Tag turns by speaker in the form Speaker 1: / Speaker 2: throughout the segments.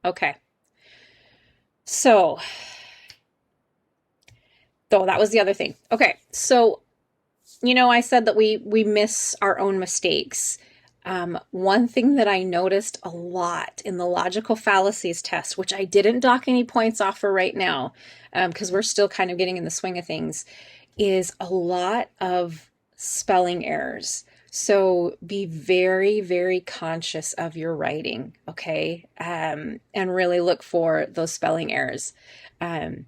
Speaker 1: Okay. So, though that was the other thing. Okay. So, I said that we miss our own mistakes. One thing that I noticed a lot in the logical fallacies test, which I didn't dock any points off for right now, because we're still kind of getting in the swing of things, is a lot of spelling errors. So be very, very conscious of your writing, okay? And really look for those spelling errors. Um,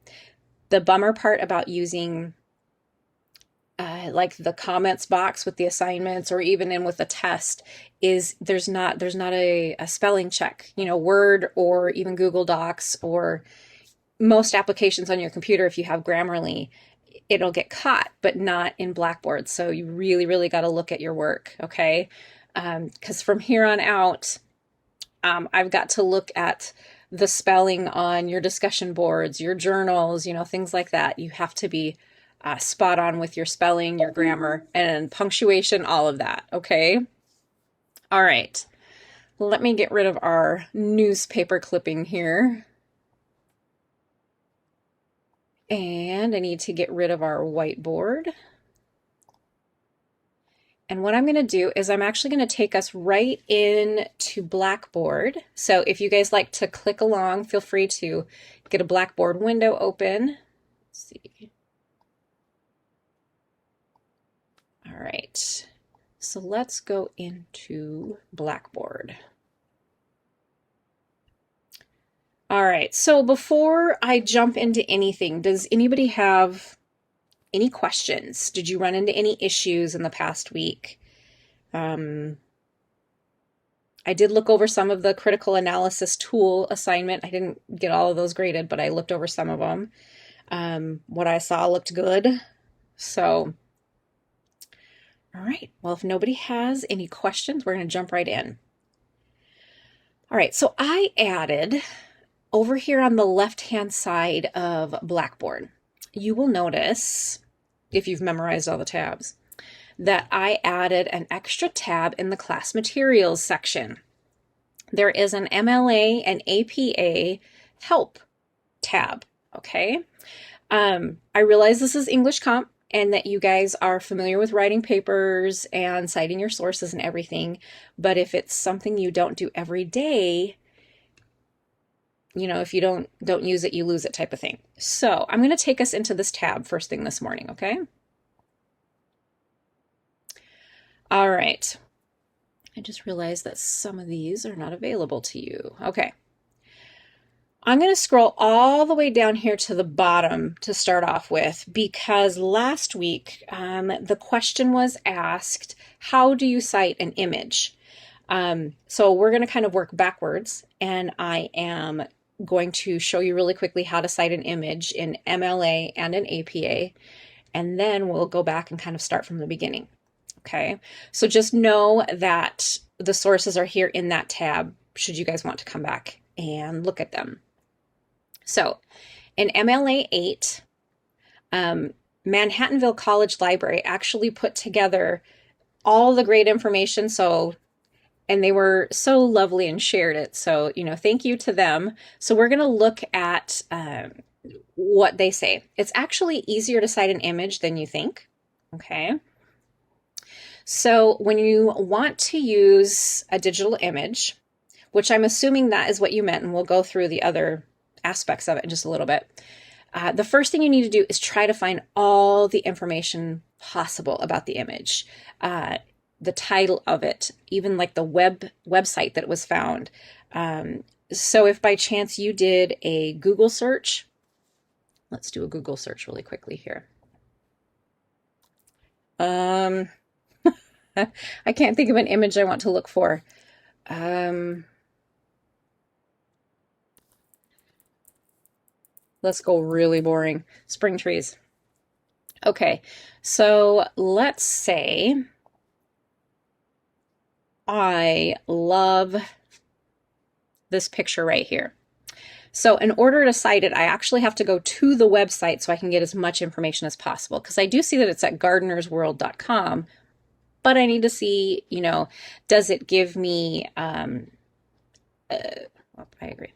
Speaker 1: the bummer part about using like the comments box with the assignments or even in with a test is there's not a spelling check. Word or even Google Docs or most applications on your computer, if you have Grammarly, it'll get caught, but not in Blackboard. So you really, really got to look at your work, okay? Because from here on out, I've got to look at the spelling on your discussion boards, your journals, things like that. You have to be spot on with your spelling, your grammar, and punctuation, all of that, okay? All right. Let me get rid of our newspaper clipping here. And I need to get rid of our whiteboard. And what I'm going to do is I'm actually going to take us right into Blackboard. So if you guys like to click along, feel free to get a Blackboard window open. Let's see. All right. So let's go into Blackboard. All right. So before I jump into anything, does anybody have any questions? Did you run into any issues in the past week? I did look over some of the critical analysis tool assignment. I didn't get all of those graded, but I looked over some of them. What I saw looked good. So, all right. Well, if nobody has any questions, we're going to jump right in. All right. So I added over here on the left-hand side of Blackboard, you will notice, if you've memorized all the tabs, that I added an extra tab in the class materials section. There is an MLA and APA help tab, okay? I realize this is English Comp and that you guys are familiar with writing papers and citing your sources and everything, but if it's something you don't do every day, if you don't use it, you lose it type of thing. So I'm going to take us into this tab first thing this morning, okay? All right. I just realized that some of these are not available to you. Okay. I'm going to scroll all the way down here to the bottom to start off with, because last week the question was asked, how do you cite an image? So we're going to kind of work backwards, and I am going to show you really quickly how to cite an image in MLA and an APA, and then we'll go back and kind of start from the beginning. Okay, so just know that the sources are here in that tab should you guys want to come back and look at them. So in MLA 8, Manhattanville College Library actually put together all the great information. And they were so lovely and shared it. So, thank you to them. So we're going to look at what they say. It's actually easier to cite an image than you think. Okay. So when you want to use a digital image, which I'm assuming that is what you meant, and we'll go through the other aspects of it in just a little bit. The first thing you need to do is try to find all the information possible about the image. The title of it, even like the website that it was found. So if by chance you did a Google search, let's do a Google search really quickly here. I can't think of an image I want to look for. Let's go really boring. Spring trees. Okay, so let's say I love this picture right here. So in order to cite it, I actually have to go to the website so I can get as much information as possible, because I do see that it's at gardenersworld.com, but I need to see, does it give me, I agree.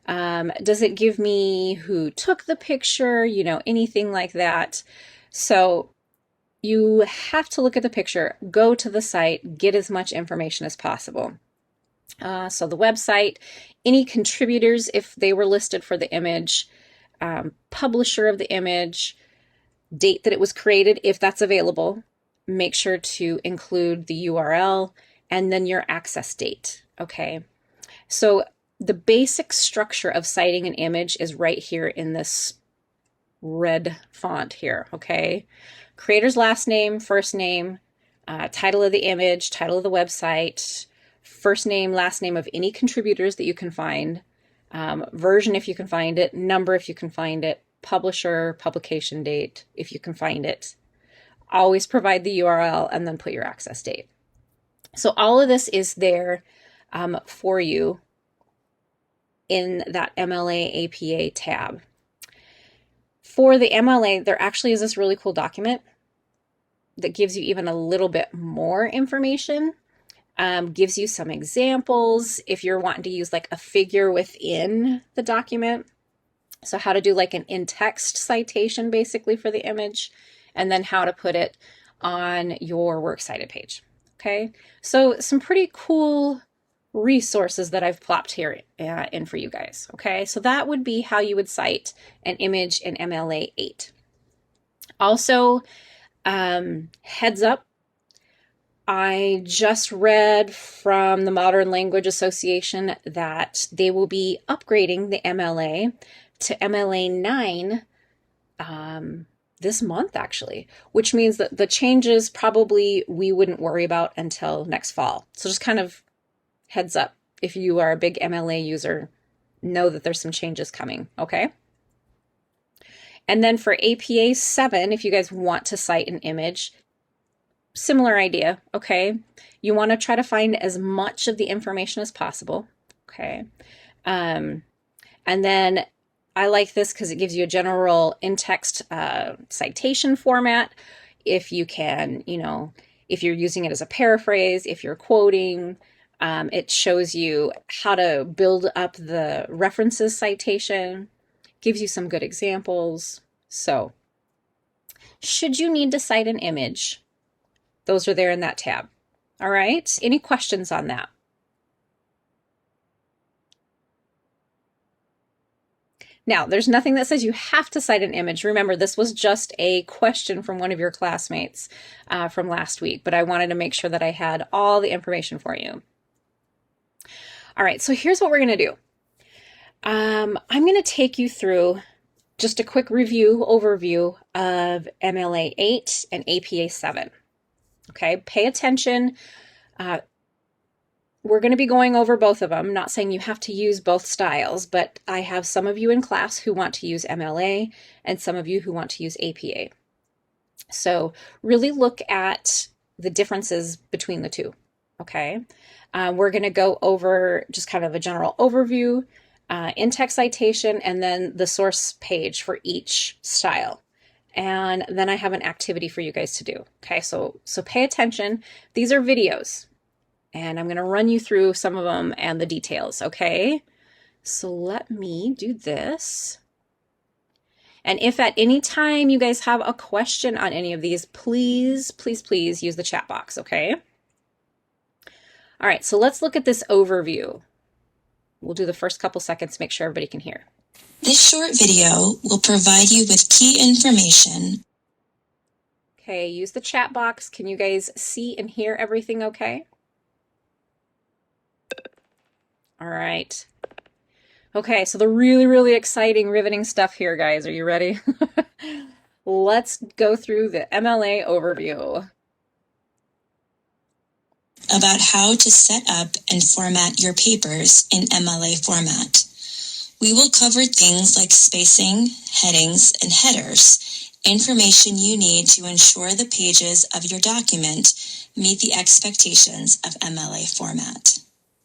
Speaker 1: Does it give me who took the picture? You know, anything like that. So you have to look at the picture, go to the site, get as much information as possible. So the website, any contributors if they were listed for the image, publisher of the image, date that it was created if that's available. Make sure to include the URL and then your access date. Okay. So the basic structure of citing an image is right here in this red font here. Okay. Creator's last name, first name, title of the image, title of the website, first name, last name of any contributors that you can find, version if you can find it, number if you can find it, publisher, publication date if you can find it. Always provide the URL and then put your access date. So all of this is there for you in that MLA APA tab. For the MLA, there actually is this really cool document that gives you even a little bit more information, gives you some examples if you're wanting to use like a figure within the document. So how to do like an in-text citation basically for the image, and then how to put it on your works cited page. Okay, so some pretty cool resources that I've plopped here in for you guys. Okay, so that would be how you would cite an image in MLA 8. Also, heads up, I just read from the Modern Language Association that they will be upgrading the MLA to MLA 9 this month, actually, which means that the changes probably we wouldn't worry about until next fall. So just kind of heads up, if you are a big MLA user, know that there's some changes coming, okay? And then for APA 7, if you guys want to cite an image, similar idea, okay? You want to try to find as much of the information as possible, okay? And then I like this because it gives you a general in-text citation format. If you can, you know, if you're using it as a paraphrase, if you're quoting, it shows you how to build up the references citation, gives you some good examples. So, should you need to cite an image, those are there in that tab. All right, any questions on that? Now, there's nothing that says you have to cite an image. Remember, this was just a question from one of your classmates from last week, but I wanted to make sure that I had all the information for you. All right, so here's what we're going to do. I'm going to take you through just a quick overview of MLA 8 and APA 7. Okay, pay attention. We're going to be going over both of them. Not saying you have to use both styles, but I have some of you in class who want to use MLA and some of you who want to use APA. So really look at the differences between the two, okay? We're going to go over just kind of a general overview, in-text citation, and then the source page for each style. And then I have an activity for you guys to do. Okay, so pay attention. These are videos, and I'm going to run you through some of them and the details, okay? So let me do this. And if at any time you guys have a question on any of these, please, please, please use the chat box, okay? All right, so let's look at this overview. We'll do the first couple seconds to make sure everybody can hear.
Speaker 2: This short video will provide you with key information.
Speaker 1: Okay, use the chat box. Can you guys see and hear everything okay? All right. Okay, so the really, really exciting, riveting stuff here, guys. Are you ready? Let's go through the MLA overview.
Speaker 2: About how to set up and format your papers in MLA format. We will cover things like spacing, headings, and headers, information you need to ensure the pages of your document meet the expectations of MLA format.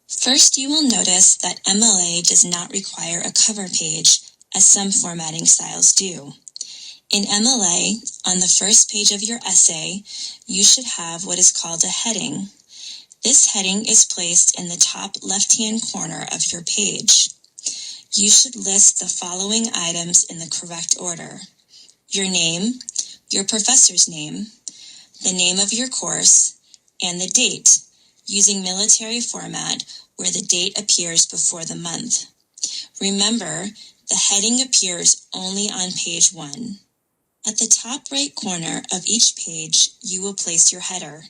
Speaker 2: First, you will notice that MLA does not require a cover page, as some formatting styles do. In MLA, on the first page of your essay, you should have what is called a heading. This heading is placed in the top left-hand corner of your page. You should list the following items in the correct order: your name, your professor's name, the name of your course, and the date, using military format where the date appears before the month. Remember, the heading appears only on page 1. At the top right corner of each page, you will place your header.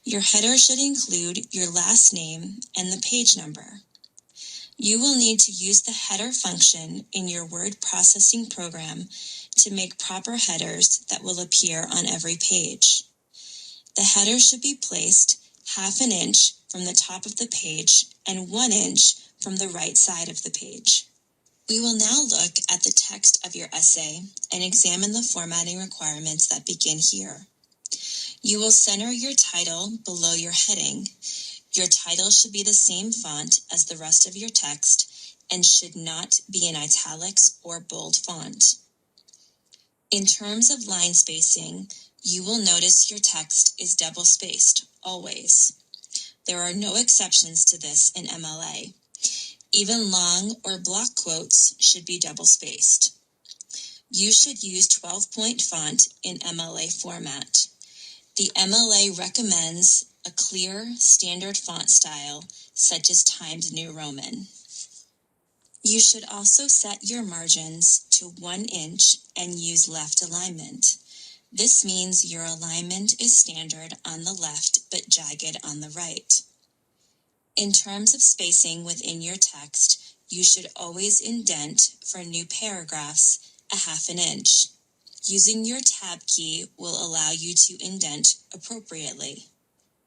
Speaker 2: Your header should include your last name and the page number. You will need to use the header function in your word processing program to make proper headers that will appear on every page. The header should be placed 1/2 inch from the top of the page and 1 inch from the right side of the page. We will now look at the text of your essay and examine the formatting requirements that begin here. You will center your title below your heading. Your title should be the same font as the rest of your text and should not be in italics or bold font. In terms of line spacing, you will notice your text is double-spaced, always. There are no exceptions to this in MLA. Even long or block quotes should be double-spaced. You should use 12-point font in MLA format. The MLA recommends a clear, standard font style, such as Times New Roman. You should also set your margins to 1 inch and use left alignment. This means your alignment is standard on the left but jagged on the right. In terms of spacing within your text, you should always indent for new paragraphs 1/2 inch. Using your tab key will allow you to indent appropriately.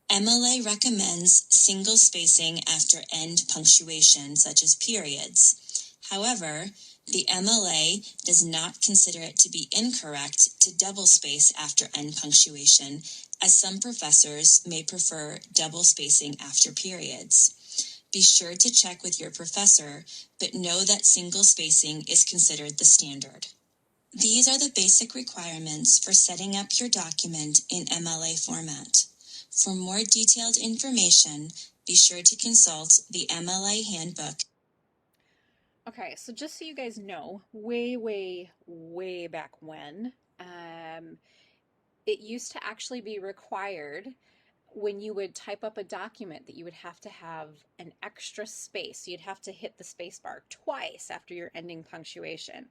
Speaker 2: MLA recommends single spacing after end punctuation, such as periods. However, the MLA does not consider it to be incorrect to double space after end punctuation, as some professors may prefer double spacing after periods. Be sure to check with your professor, but know that single spacing is considered the standard. These are the basic requirements for setting up your document in MLA format. For more detailed information, be sure to consult the MLA handbook.
Speaker 1: Okay, so just so you guys know, way, way, way back when, it used to actually be required when you would type up a document that you would have to have an extra space. You'd have to hit the space bar twice after your ending punctuation.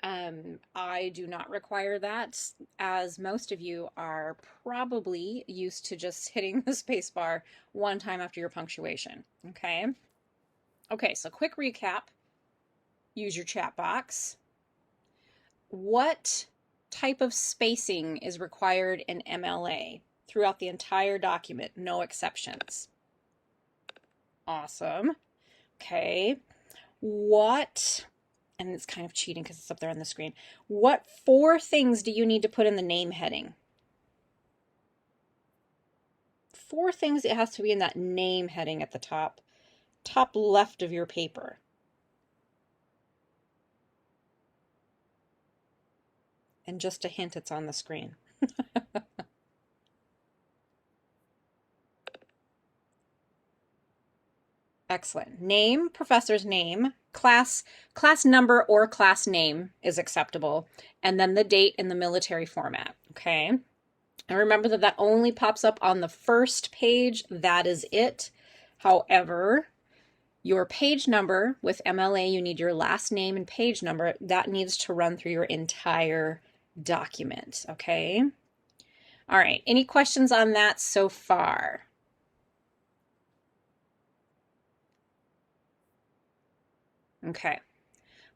Speaker 1: I do not require that, as most of you are probably used to just hitting the space bar one time after your punctuation. Okay. Okay, so quick recap. Use your chat box. What type of spacing is required in MLA throughout the entire document? No exceptions. Awesome. Okay. What, and it's kind of cheating because it's up there on the screen. What 4 things do you need to put in the name heading? 4 things it has to be in that name heading at the top left of your paper. And just a hint, it's on the screen. Excellent. Name, professor's name, class number or class name is acceptable, and then the date in the military format, okay? And remember that that only pops up on the first page. That is it. However, your page number with MLA, you need your last name and page number. That needs to run through your entire document, okay? All right, any questions on that so far? Okay,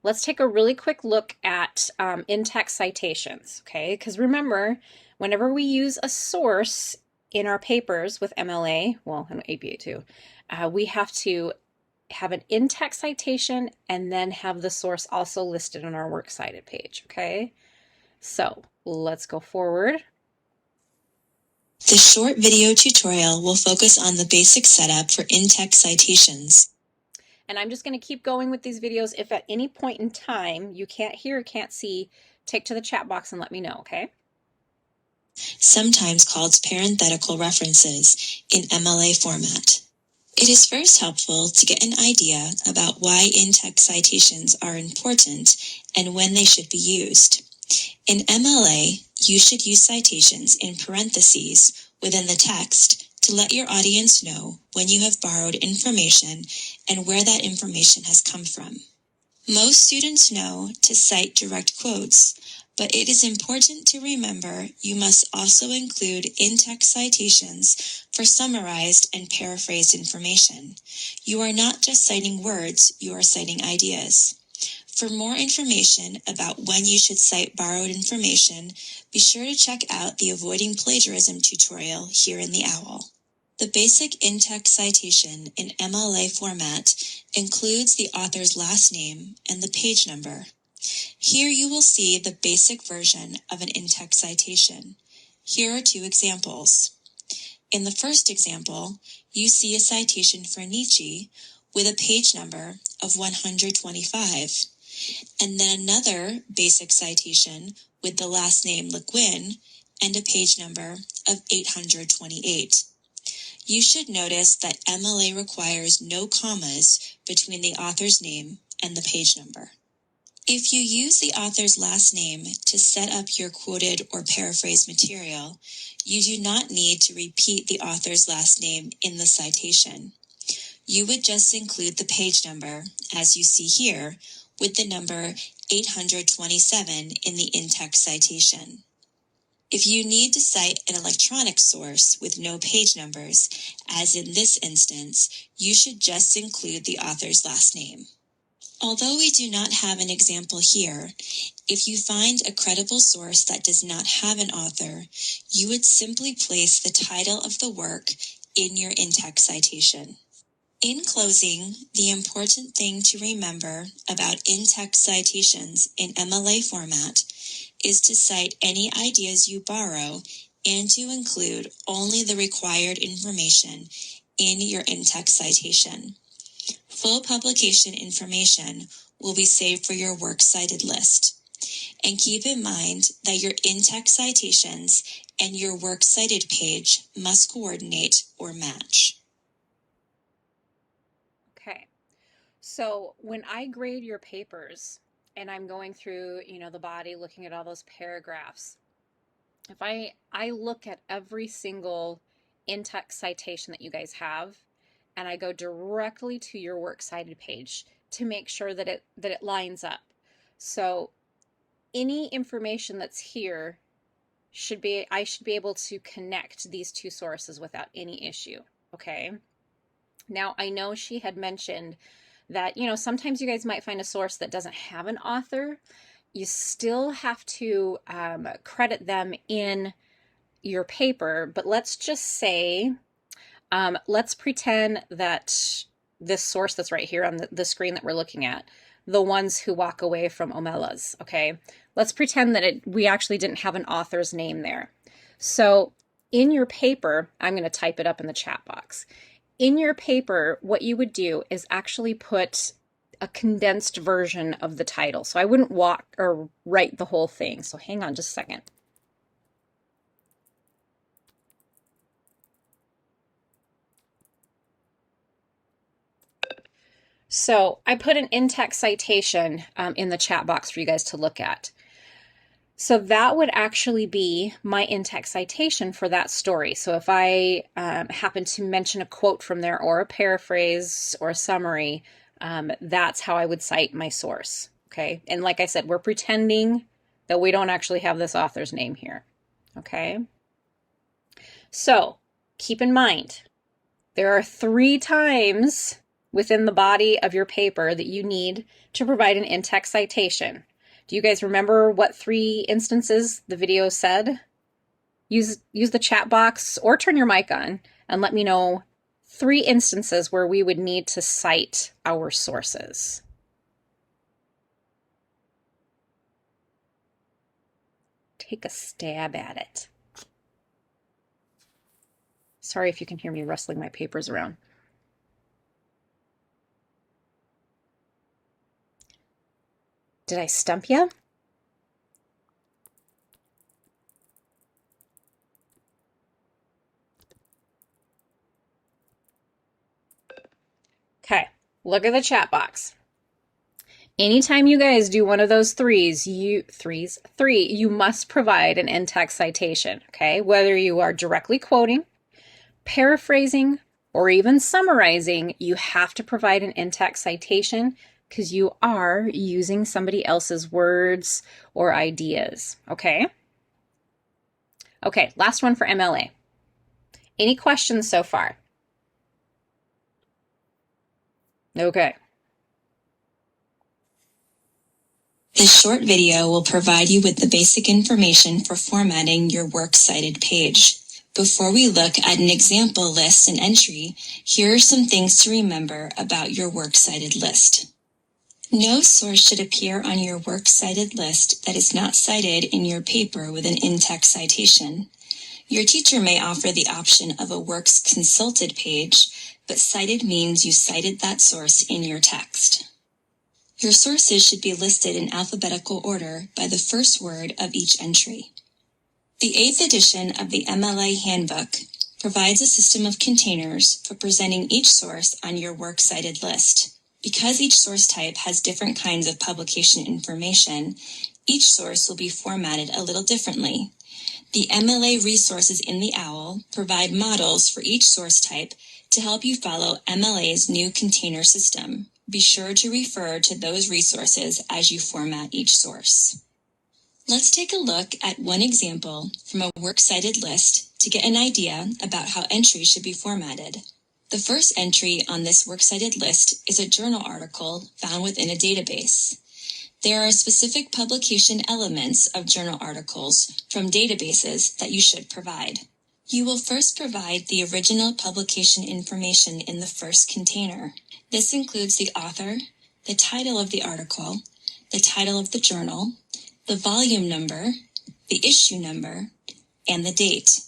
Speaker 1: let's take a really quick look at in-text citations, okay? Because remember, whenever we use a source in our papers with MLA, well, and APA too, we have to have an in-text citation and then have the source also listed on our works cited page, okay? So let's go forward.
Speaker 2: This short video tutorial will focus on the basic setup for in-text citations.
Speaker 1: And I'm just going to keep going with these videos. If at any point in time you can't hear, can't see, take to the chat box and let me know, okay?
Speaker 2: Sometimes called parenthetical references in MLA format. It is first helpful to get an idea about why in-text citations are important and when they should be used. In MLA, you should use citations in parentheses within the text to let your audience know when you have borrowed information and where that information has come from. Most students know to cite direct quotes, but it is important to remember you must also include in-text citations for summarized and paraphrased information. You are not just citing words, you are citing ideas. For more information about when you should cite borrowed information, be sure to check out the Avoiding Plagiarism tutorial here in the OWL. The basic in-text citation in MLA format includes the author's last name and the page number. Here you will see the basic version of an in-text citation. Here are two examples. In the first example, you see a citation for Nietzsche with a page number of 125, and then another basic citation with the last name Le Guin and a page number of 828. You should notice that MLA requires no commas between the author's name and the page number. If you use the author's last name to set up your quoted or paraphrased material, you do not need to repeat the author's last name in the citation. You would just include the page number, as you see here, with the number 827 in the in-text citation. If you need to cite an electronic source with no page numbers, as in this instance, you should just include the author's last name. Although we do not have an example here, if you find a credible source that does not have an author, you would simply place the title of the work in your in-text citation. In closing, the important thing to remember about in-text citations in MLA format is to cite any ideas you borrow and to include only the required information in your in-text citation. Full publication information will be saved for your works cited list. And keep in mind that your in-text citations and your works cited page must coordinate or match.
Speaker 1: Okay, so when I grade your papers and I'm going through, the body, looking at all those paragraphs, if I look at every single in-text citation that you guys have, and I go directly to your works cited page to make sure that it lines up. So any information that's here I should be able to connect these two sources without any issue. Okay. Now, I know she had mentioned that, sometimes you guys might find a source that doesn't have an author. You still have to credit them in your paper, but let's just say, let's pretend that this source that's right here on the screen that we're looking at, the ones who walk away from Omelas, okay? Let's pretend that we actually didn't have an author's name there. So in your paper, I'm going to type it up in the chat box. In your paper, what you would do is actually put a condensed version of the title. So I wouldn't walk or write the whole thing. So hang on just a second. So I put an in-text citation in the chat box for you guys to look at. So that would actually be my in-text citation for that story. So if I happen to mention a quote from there or a paraphrase or a summary, that's how I would cite my source. Okay. And like I said, we're pretending that we don't actually have this author's name here. Okay. So keep in mind, there are 3 times within the body of your paper that you need to provide an in-text citation. Do you guys remember what 3 instances the video said? Use the chat box or turn your mic on and let me know 3 instances where we would need to cite our sources. Take a stab at it. Sorry if you can hear me rustling my papers around. Did I stump you? look at the chat box. Anytime you guys do one of those threes, you must provide an in-text citation, okay? Whether you are directly quoting, paraphrasing, or even summarizing, you have to provide an in-text citation because you are using somebody else's words or ideas, okay? Okay, last one for MLA. Any questions so far? Okay.
Speaker 2: This short video will provide you with the basic information for formatting your works cited page. Before we look at an example list and entry, here are some things to remember about your works cited list. No source should appear on your works cited list that is not cited in your paper with an in-text citation. Your teacher may offer the option of a works consulted page, but cited means you cited that source in your text. Your sources should be listed in alphabetical order by the first word of each entry. The 8th edition of the MLA Handbook provides a system of containers for presenting each source on your works cited list. Because each source type has different kinds of publication information, each source will be formatted a little differently. The MLA resources in the OWL provide models for each source type to help you follow MLA's new container system. Be sure to refer to those resources as you format each source. Let's take a look at one example from a works cited list to get an idea about how entries should be formatted. The first entry on this works cited list is a journal article found within a database. There are specific publication elements of journal articles from databases that you should provide. You will first provide the original publication information in the first container. This includes the author, the title of the article, the title of the journal, the volume number, the issue number, and the date.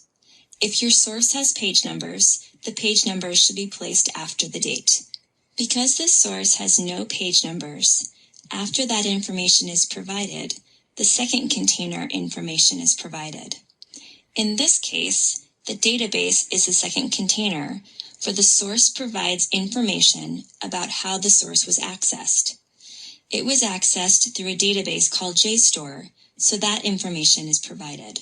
Speaker 2: If your source has page numbers, the page numbers should be placed after the date. Because this source has no page numbers, after that information is provided, the second container information is provided. In this case, the database is the second container, for the source provides information about how the source was accessed. It was accessed through a database called JSTOR, so that information is provided.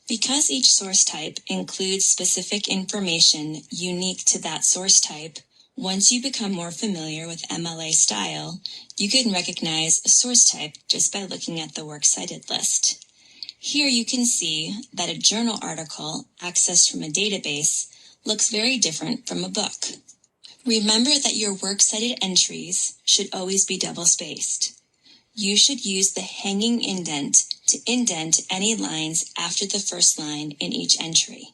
Speaker 2: Because each source type includes specific information unique to that source type, once you become more familiar with MLA style, you can recognize a source type just by looking at the works cited list. Here you can see that a journal article accessed from a database looks very different from a book. Remember that your works cited entries should always be double-spaced. You should use the hanging indent to indent any lines after the first line in each entry.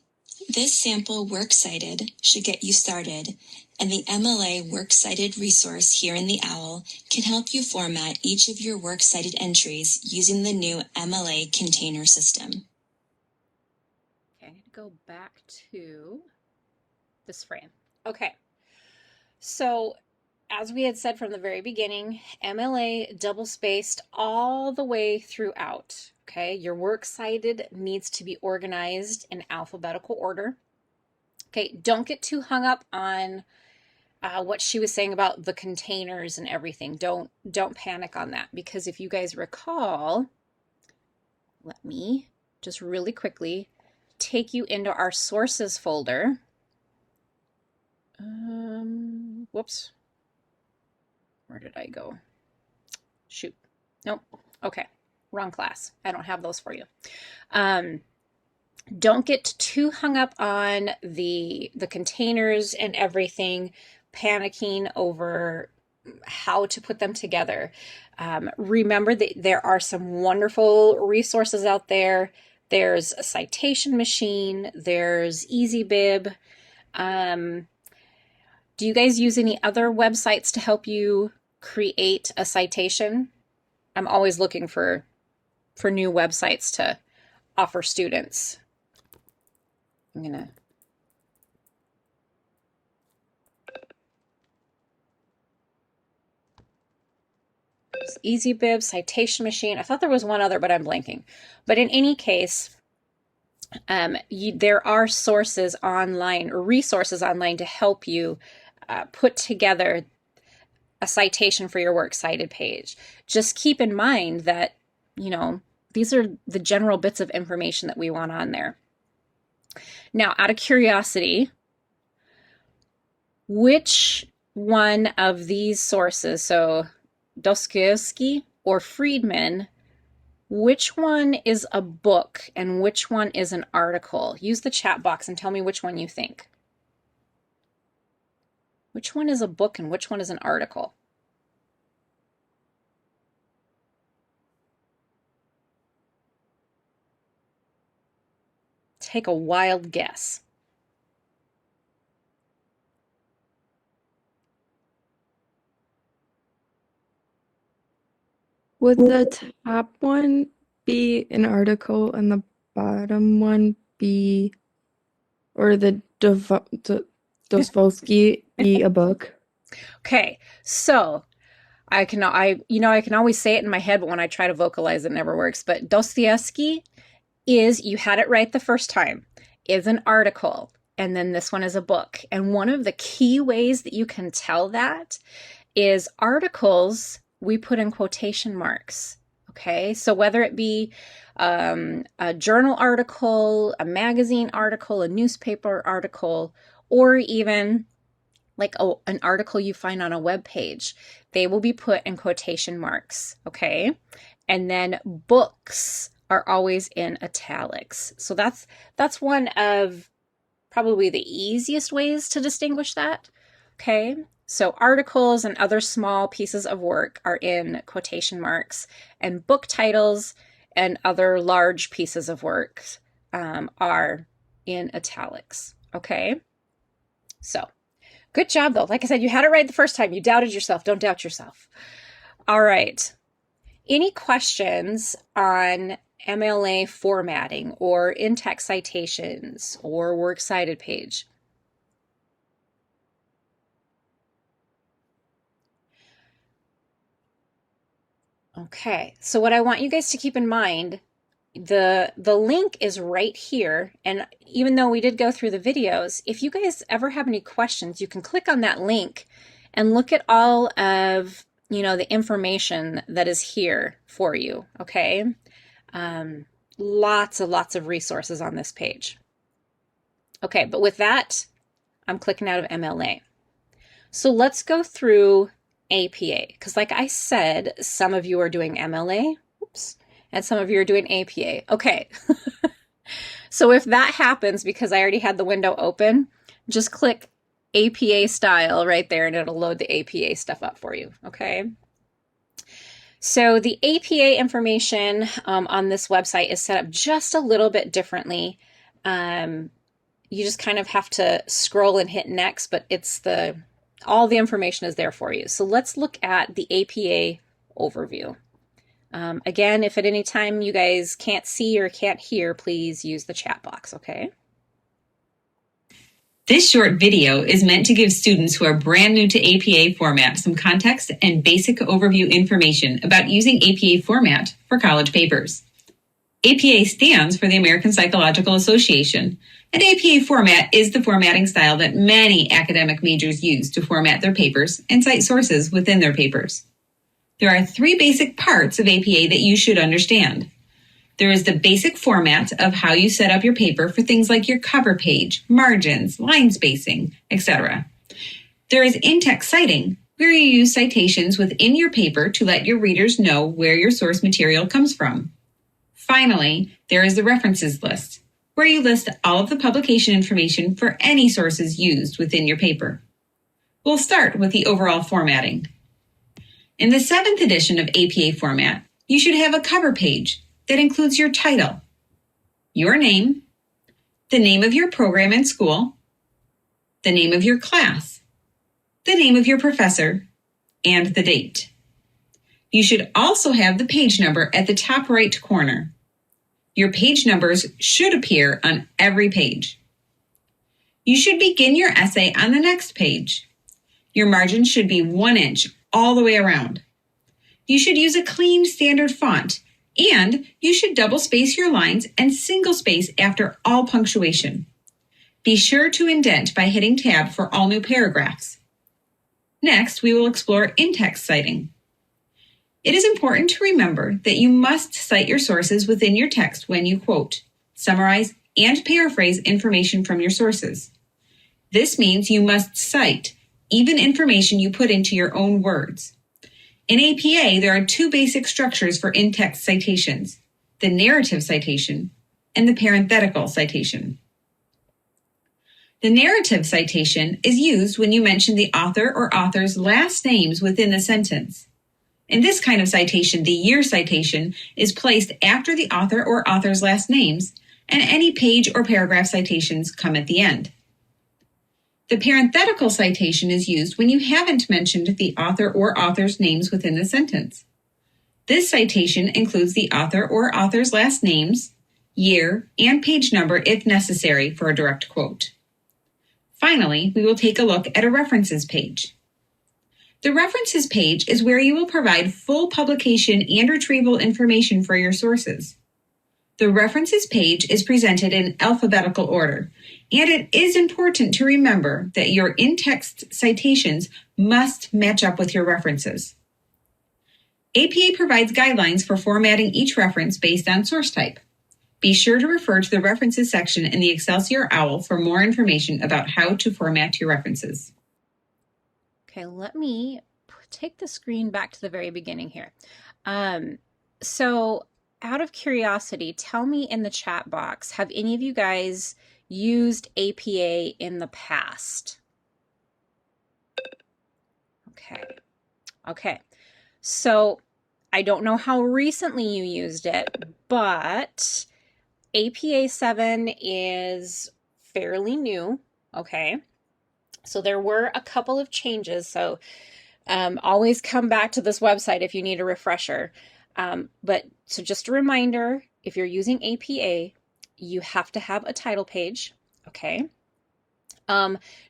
Speaker 2: This sample works cited should get you started, and the MLA works cited resource here in the OWL can help you format each of your works cited entries using the new MLA container system.
Speaker 1: Okay, I'm going to go back to this frame. Okay, so as we had said from the very beginning, MLA double-spaced all the way throughout. Okay, your works cited needs to be organized in alphabetical order. Okay, don't get too hung up on what she was saying about the containers and everything. Don't panic on that, because if you guys recall, let me just really quickly take you into our sources folder. Whoops. Where did I go? Shoot. Nope. Okay. Wrong class. I don't have those for you. Don't get too hung up on the containers and everything, panicking over how to put them together. Remember that there are some wonderful resources out there. There's a citation machine. There's EasyBib. Do you guys use any other websites to help you create a citation? I'm always looking for new websites to offer students. I'm gonna EasyBib, citation machine. I thought there was one other, but I'm blanking. But in any case, there are sources online, or resources online to help you put together a citation for your works cited page. Just keep in mind that, these are the general bits of information that we want on there. Now, out of curiosity, which one of these sources, so Dostoevsky or Friedman, which one is a book and which one is an article? Use the chat box and tell me which one you think. Which one is a book and which one is an article? Take a wild guess.
Speaker 3: Would the top one be an article and the bottom one be, or the Dostoevsky be a book?
Speaker 1: Okay, so I can always say it in my head, but when I try to vocalize, it never works. But Dostoevsky you had it right the first time, is an article, and then this one is a book. And one of the key ways that you can tell that is articles we put in quotation marks. Okay, so whether it be a journal article, a magazine article, a newspaper article, or even like an article you find on a web page, they will be put in quotation marks. Okay, and then books are always in italics. So that's one of probably the easiest ways to distinguish that. Okay, so articles and other small pieces of work are in quotation marks, and book titles and other large pieces of work are in italics. Okay, so good job though. Like I said, you had it right the first time. You doubted yourself. Don't doubt yourself. All right. Any questions on MLA formatting or in-text citations or works cited page? Okay, so what I want you guys to keep in mind, the link is right here, and even though we did go through the videos, if you guys ever have any questions, you can click on that link and look at all of the information that is here for you. Okay, lots of resources on this page. Okay, but with that, I'm clicking out of MLA. So let's go through APA, because like I said, some of you are doing MLA, and some of you are doing APA. Okay, so if that happens, because I already had the window open, just click APA style right there and it'll load the APA stuff up for you, okay? So the APA information on this website is set up just a little bit differently. You just kind of have to scroll and hit next, but all the information is there for you. So let's look at the APA overview. Again, if at any time you guys can't see or can't hear, please use the chat box, okay?
Speaker 2: This short video is meant to give students who are brand new to APA format some context and basic overview information about using APA format for college papers. APA stands for the American Psychological Association, and APA format is the formatting style that many academic majors use to format their papers and cite sources within their papers. There are 3 basic parts of APA that you should understand. There is the basic format of how you set up your paper for things like your cover page, margins, line spacing, etc. There is in-text citing, where you use citations within your paper to let your readers know where your source material comes from. Finally, there is the references list, where you list all of the publication information for any sources used within your paper. We'll start with the overall formatting. In the 7th edition of APA format, you should have a cover page that includes your title, your name, the name of your program and school, the name of your class, the name of your professor, and the date. You should also have the page number at the top right corner. Your page numbers should appear on every page. You should begin your essay on the next page. Your margin should be 1 inch all the way around. You should use a clean standard font, and you should double space your lines and single space after all punctuation. Be sure to indent by hitting tab for all new paragraphs.
Speaker 4: Next, we will explore in-text citing. It is important to remember that you must cite your sources within your text when you quote, summarize, and paraphrase information from your sources. This means you must cite even information you put into your own words. In APA, there are two basic structures for in-text citations, the narrative citation and the parenthetical citation. The narrative citation is used when you mention the author or author's last names within the sentence. In this kind of citation, the year citation is placed after the author or author's last names, and any page or paragraph citations come at the end. The parenthetical citation is used when you haven't mentioned the author or author's names within the sentence. This citation includes the author or author's last names, year, and page number if necessary for a direct quote. Finally, we will take a look at a references page. The references page is where you will provide full publication and retrieval information for your sources. The references page is presented in alphabetical order, and it is important to remember that your in-text citations must match up with your references. APA provides guidelines for formatting each reference based on source type. Be sure to refer to the references section in the Excelsior OWL for more information about how to format your references.
Speaker 1: Okay, let me take the screen back to the very beginning here. So out of curiosity, tell me in the chat box, have any of you guys used APA in the past? Okay. So I don't know how recently you used it, but APA 7 is fairly new, okay? So there were a couple of changes, so always come back to this website if you need a refresher. So just a reminder, if you're using APA, you have to have a title page, okay?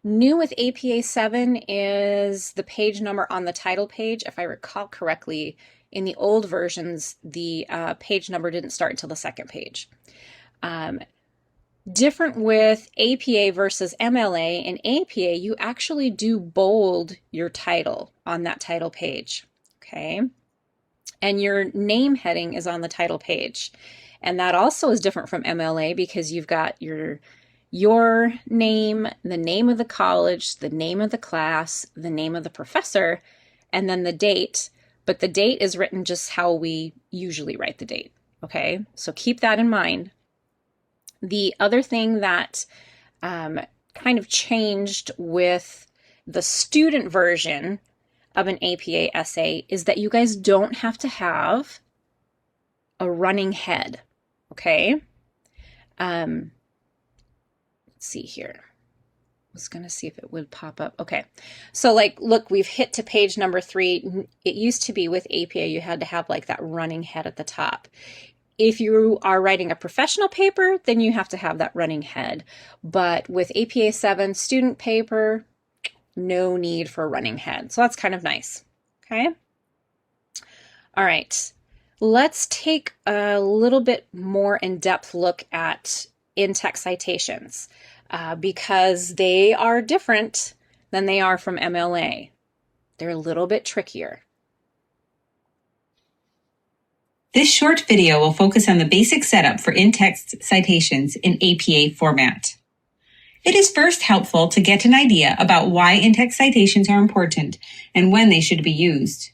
Speaker 1: New with APA 7 is the page number on the title page. If I recall correctly, in the old versions, the page number didn't start until the second page. Different with APA versus MLA. In APA, you actually do bold your title on that title page, okay? And your name heading is on the title page. And that also is different from MLA because you've got your name, the name of the college, the name of the class, the name of the professor, and then the date. But the date is written just how we usually write the date, okay? So keep that in mind. The other thing that kind of changed with the student version of an APA essay is that you guys don't have to have a running head, okay? Let's see here. I was going to see if it would pop up. Okay. So look, we've hit to page number 3. It used to be with APA, you had to have like that running head at the top. If you are writing a professional paper, then you have to have that running head. But with APA 7 student paper, no need for a running head. So that's kind of nice. Okay. All right. Let's take a little bit more in-depth look at in-text citations because they are different than they are from MLA. They're a little bit trickier.
Speaker 4: This short video will focus on the basic setup for in-text citations in APA format. It is first helpful to get an idea about why in-text citations are important and when they should be used.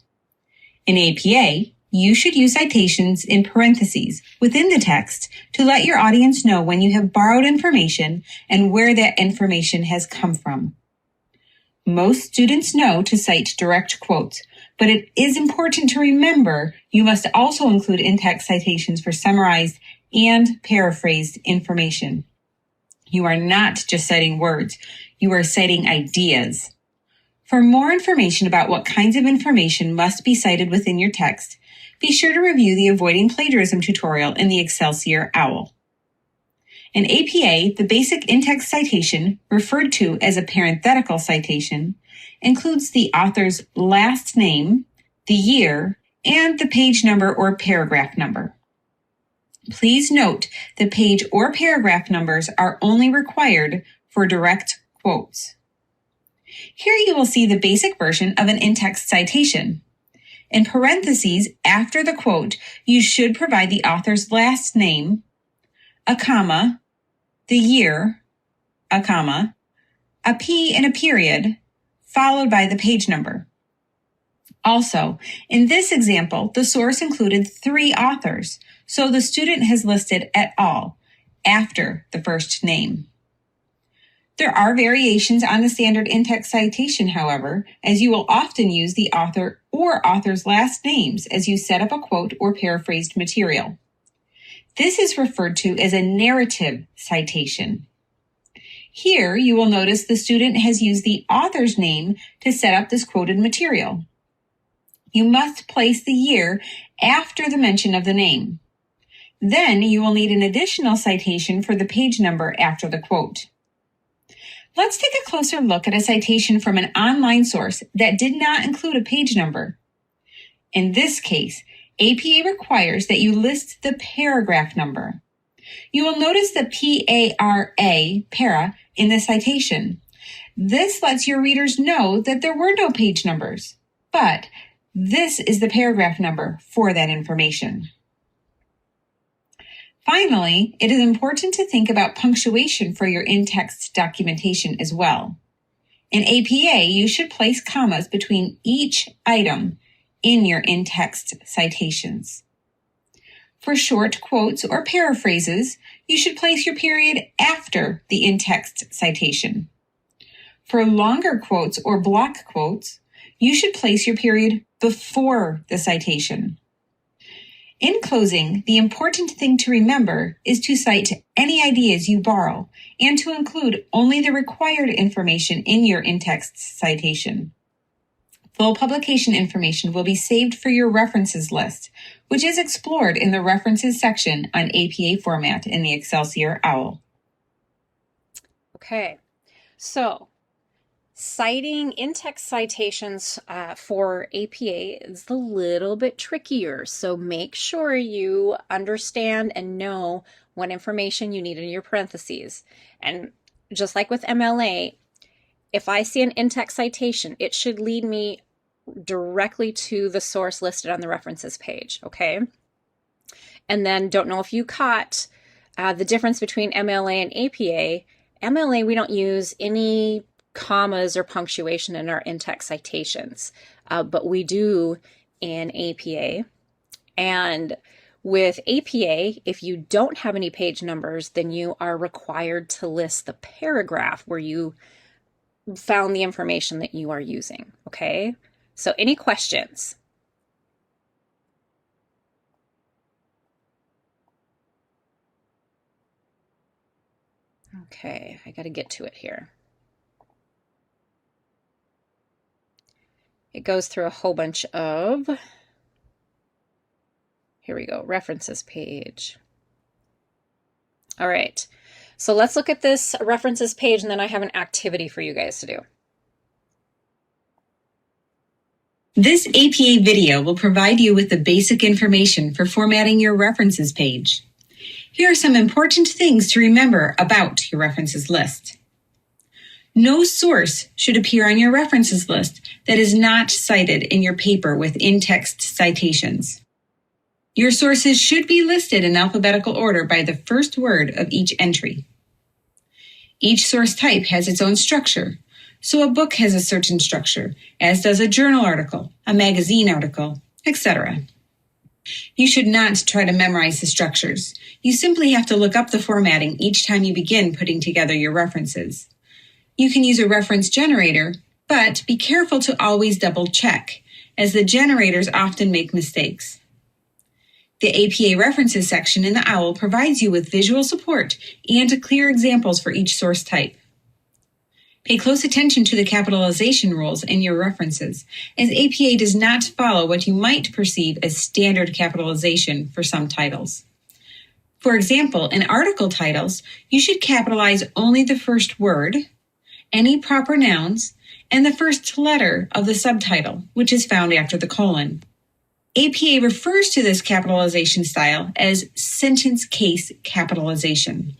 Speaker 4: In APA, you should use citations in parentheses within the text to let your audience know when you have borrowed information and where that information has come from. Most students know to cite direct quotes, but it is important to remember you must also include in-text citations for summarized and paraphrased information. You are not just citing words, you are citing ideas. For more information about what kinds of information must be cited within your text, be sure to review the Avoiding Plagiarism tutorial in the Excelsior OWL. In APA, the basic in-text citation, referred to as a parenthetical citation, includes the author's last name, the year, and the page number or paragraph number. Please note the page or paragraph numbers are only required for direct quotes. Here you will see the basic version of an in-text citation. In parentheses, after the quote, you should provide the author's last name, a comma, the year, a comma, a P and a period, followed by the page number. Also, in this example, the source included 3 authors, so the student has listed et al. After the first name. There are variations on the standard in-text citation, however, as you will often use the author or author's last names as you set up a quote or paraphrased material. This is referred to as a narrative citation. Here, you will notice the student has used the author's name to set up this quoted material. You must place the year after the mention of the name. Then you will need an additional citation for the page number after the quote. Let's take a closer look at a citation from an online source that did not include a page number. In this case, APA requires that you list the paragraph number. You will notice the PARA, para, in the citation. This lets your readers know that there were no page numbers, but this is the paragraph number for that information. Finally, it is important to think about punctuation for your in-text documentation as well. In APA, you should place commas between each item in your in-text citations. For short quotes or paraphrases, you should place your period after the in-text citation. For longer quotes or block quotes, you should place your period before the citation. In closing, the important thing to remember is to cite any ideas you borrow and to include only the required information in your in-text citation. Full publication information will be saved for your references list, which is explored in the References section on APA format in the Excelsior OWL.
Speaker 1: Okay, so citing in-text citations for APA is a little bit trickier, so make sure you understand and know what information you need in your parentheses. And just like with MLA, if I see an in-text citation, it should lead me directly to the source listed on the references page, okay? And then don't know if you caught the difference between MLA and APA. MLA, we don't use any commas or punctuation in our in-text citations, but we do in APA. And with APA, if you don't have any page numbers, then you are required to list the paragraph where you found the information that you are using, okay? So any questions? Okay, I got to get to it here. It goes through a whole bunch of, here we go, references page. All right, so let's look at this references page, and then I have an activity for you guys to do.
Speaker 4: This APA video will provide you with the basic information for formatting your references page. Here are some important things to remember about your references list. No source should appear on your references list that is not cited in your paper with in-text citations. Your sources should be listed in alphabetical order by the first word of each entry. Each source type has its own structure, so a book has a certain structure, as does a journal article, a magazine article, etc. You should not try to memorize the structures. You simply have to look up the formatting each time you begin putting together your references. You can use a reference generator, but be careful to always double check, as the generators often make mistakes. The APA References section in the OWL provides you with visual support and clear examples for each source type. Pay close attention to the capitalization rules in your references, as APA does not follow what you might perceive as standard capitalization for some titles. For example, in article titles, you should capitalize only the first word, any proper nouns, and the first letter of the subtitle, which is found after the colon. APA refers to this capitalization style as sentence case capitalization.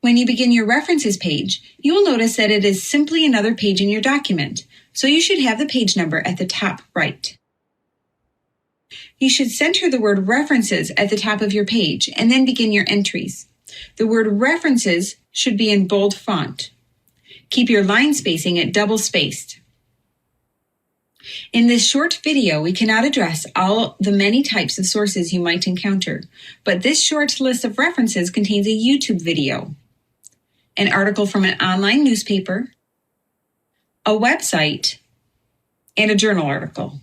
Speaker 4: When you begin your references page, you will notice that it is simply another page in your document, so you should have the page number at the top right. You should center the word references at the top of your page and then begin your entries. The word references should be in bold font. Keep your line spacing at double spaced. In this short video, we cannot address all the many types of sources you might encounter, but this short list of references contains a YouTube video, an article from an online newspaper, a website, and a journal article.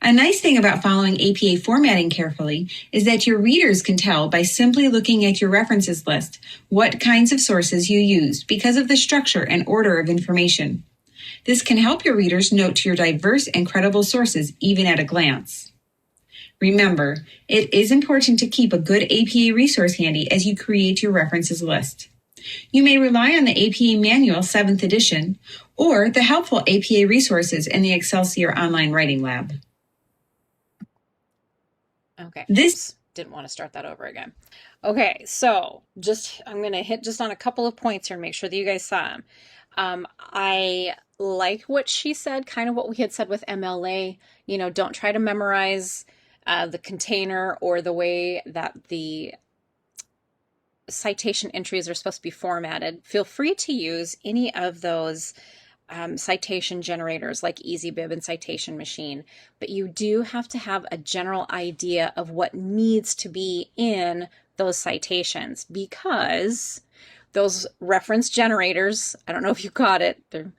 Speaker 4: A nice thing about following APA formatting carefully is that your readers can tell by simply looking at your references list what kinds of sources you used because of the structure and order of information. This can help your readers note your diverse and credible sources even at a glance. Remember, it is important to keep a good APA resource handy as you create your references list. You may rely on the APA Manual 7th edition or the helpful APA resources in the Excelsior Online Writing Lab.
Speaker 1: Okay.
Speaker 4: This
Speaker 1: didn't want to start that over again. Okay, so I'm going to hit just on a couple of points here and make sure that you guys saw them. I like what she said, kind of what we had said with MLA. Don't try to memorize the container or the way that the citation entries are supposed to be formatted. Feel free to use any of those citation generators like EasyBib and Citation Machine, but you do have to have a general idea of what needs to be in those citations, because those reference generators, I don't know if you caught it, the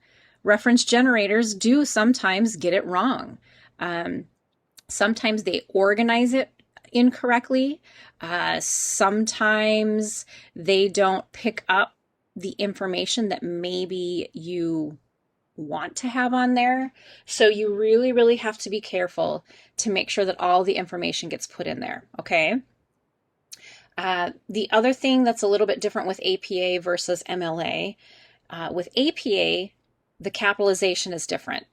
Speaker 1: reference generators do sometimes get it wrong. Sometimes they organize it incorrectly. Sometimes they don't pick up the information that maybe you want to have on there. So you really, really have to be careful to make sure that all the information gets put in there, okay? The other thing that's a little bit different with APA versus MLA, with APA, the capitalization is different,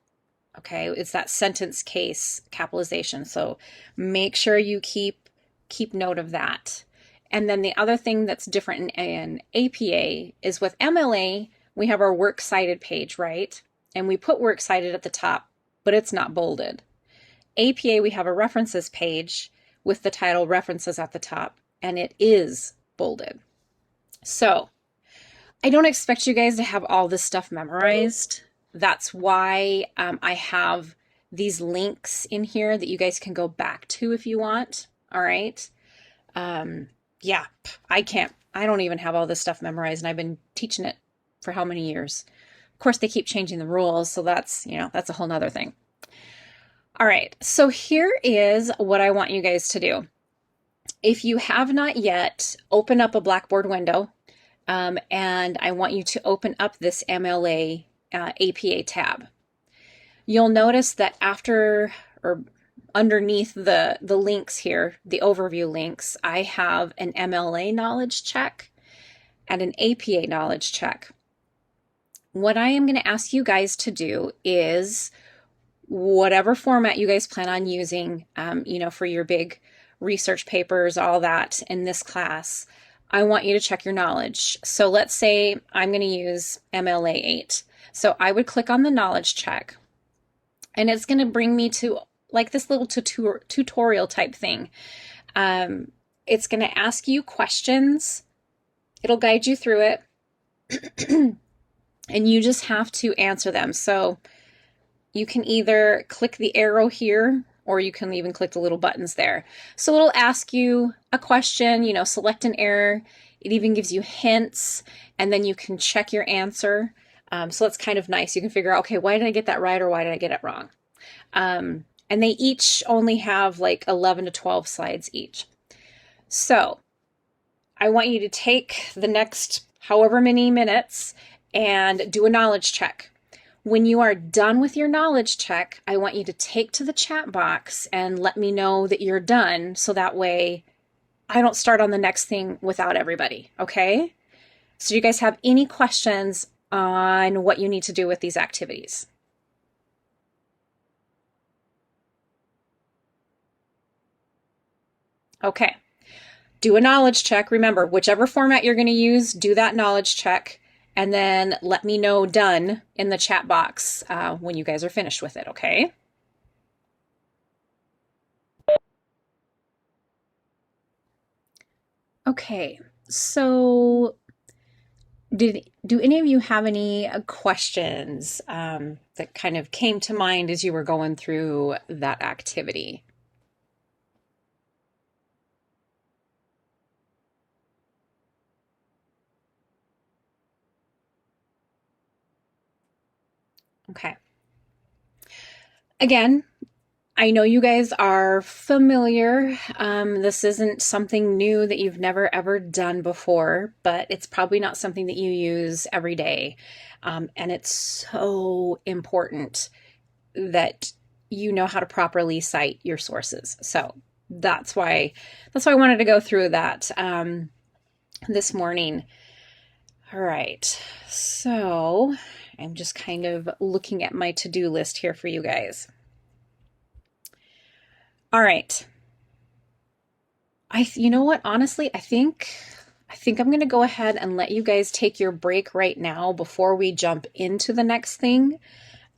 Speaker 1: okay? It's that sentence case capitalization, so make sure you keep note of that. And then the other thing that's different in APA is with MLA, we have our works cited page, right? And we put works cited at the top, but it's not bolded. APA, we have a references page with the title references at the top, and it is bolded. So I don't expect you guys to have all this stuff memorized. That's why I have these links in here that you guys can go back to if you want. All right. Yeah, I don't even have all this stuff memorized, and I've been teaching it for how many years? Of course, they keep changing the rules, so that's a whole nother thing. All right, so here is what I want you guys to do. If you have not yet, open up a Blackboard window, and I want you to open up this MLA APA tab. You'll notice that underneath the links here, the overview links, I have an MLA knowledge check and an APA knowledge check. What I am going to ask you guys to do is whatever format you guys plan on using, for your big research papers, all that in this class, I want you to check your knowledge. So let's say I'm going to use MLA 8. So I would click on the knowledge check, and it's going to bring me to like this little tutorial type thing. It's going to ask you questions. It'll guide you through it. And you just have to answer them. So you can either click the arrow here, or you can even click the little buttons there. So it'll ask you a question, select an error. It even gives you hints, and then you can check your answer. So that's kind of nice. You can figure out, okay, why did I get that right, or why did I get it wrong? And they each only have like 11 to 12 slides each. So I want you to take the next however many minutes and do a knowledge check. When you are done with your knowledge check, I want you to take to the chat box and let me know that you're done, so that way I don't start on the next thing without everybody, okay? So do you guys have any questions on what you need to do with these activities? Okay. do a knowledge check. Remember, whichever format you're going to use, do that knowledge check. And then let me know done in the chat box when you guys are finished with it, okay? Okay, so do any of you have any questions that kind of came to mind as you were going through that activity? Okay. Again, I know you guys are familiar. This isn't something new that you've never ever done before, but it's probably not something that you use every day. And it's so important that you know how to properly cite your sources. So that's why I wanted to go through that this morning. All right, so I'm just kind of looking at my to-do list here for you guys. All right. You know what? Honestly, I think I'm going to go ahead and let you guys take your break right now before we jump into the next thing.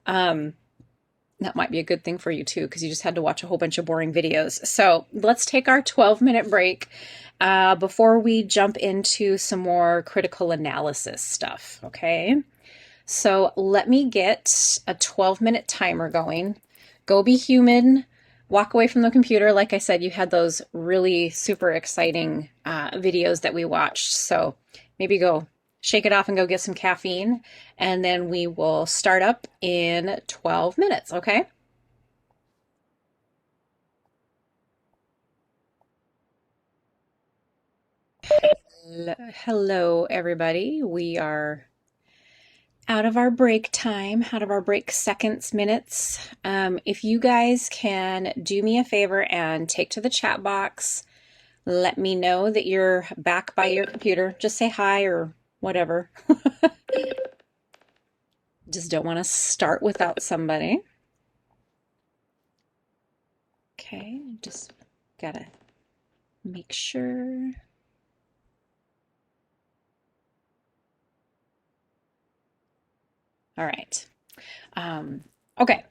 Speaker 1: That might be a good thing for you too, because you just had to watch a whole bunch of boring videos. So let's take our 12-minute break before we jump into some more critical analysis stuff, okay? So let me get a 12-minute timer going. Go be human. Walk away from the computer. Like I said, you had those really super exciting videos that we watched. So maybe go shake it off and go get some caffeine. And then we will start up in 12 minutes, okay? Hello, everybody. We are out of our break time, out of our break seconds, minutes. If you guys can do me a favor and take to the chat box, let me know that you're back by your computer. Just say hi or whatever. Just don't want to start without somebody. Okay, just gotta make sure. All right. Okay,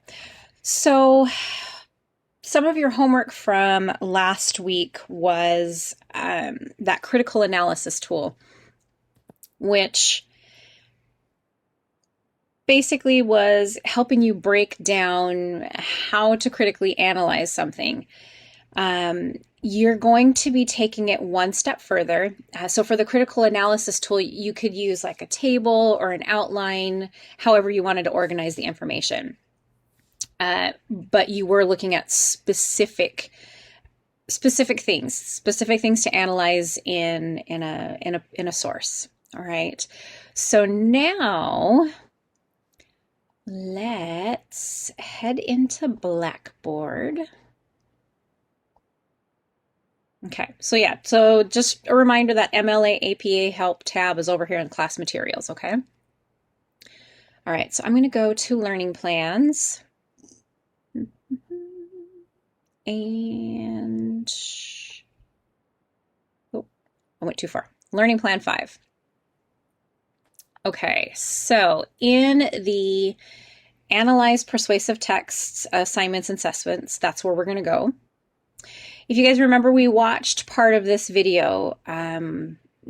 Speaker 1: so some of your homework from last week was that critical analysis tool, which basically was helping you break down how to critically analyze something. You're going to be taking it one step further. So for the critical analysis tool, you could use like a table or an outline, however you wanted to organize the information. But you were looking at specific things to analyze in a source. All right. So now let's head into Blackboard. Okay, so yeah, so just a reminder that MLA APA help tab is over here in class materials, okay? All right, so I'm going to go to learning plans. And, oh, I went too far. Learning plan 5. Okay, so in the analyze persuasive texts, assignments, and assessments, that's where we're going to go. If you guys remember, we watched part of this video,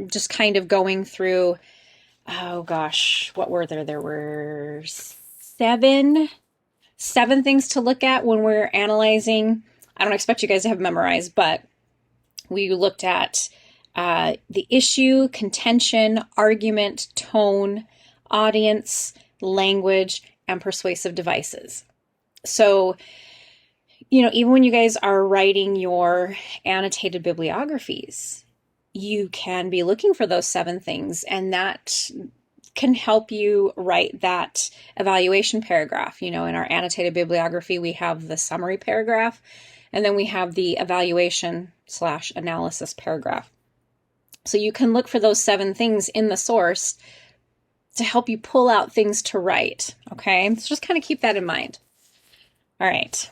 Speaker 1: just kind of going through, oh gosh, what were there? There were seven things to look at when we're analyzing. I don't expect you guys to have memorized, but we looked at the issue, contention, argument, tone, audience, language, and persuasive devices. So, you know, even when you guys are writing your annotated bibliographies, you can be looking for those 7 things, and that can help you write that evaluation paragraph. You know, in our annotated bibliography, we have the summary paragraph, and then we have the evaluation/analysis paragraph. So you can look for those 7 things in the source to help you pull out things to write, okay? So just kind of keep that in mind. All right.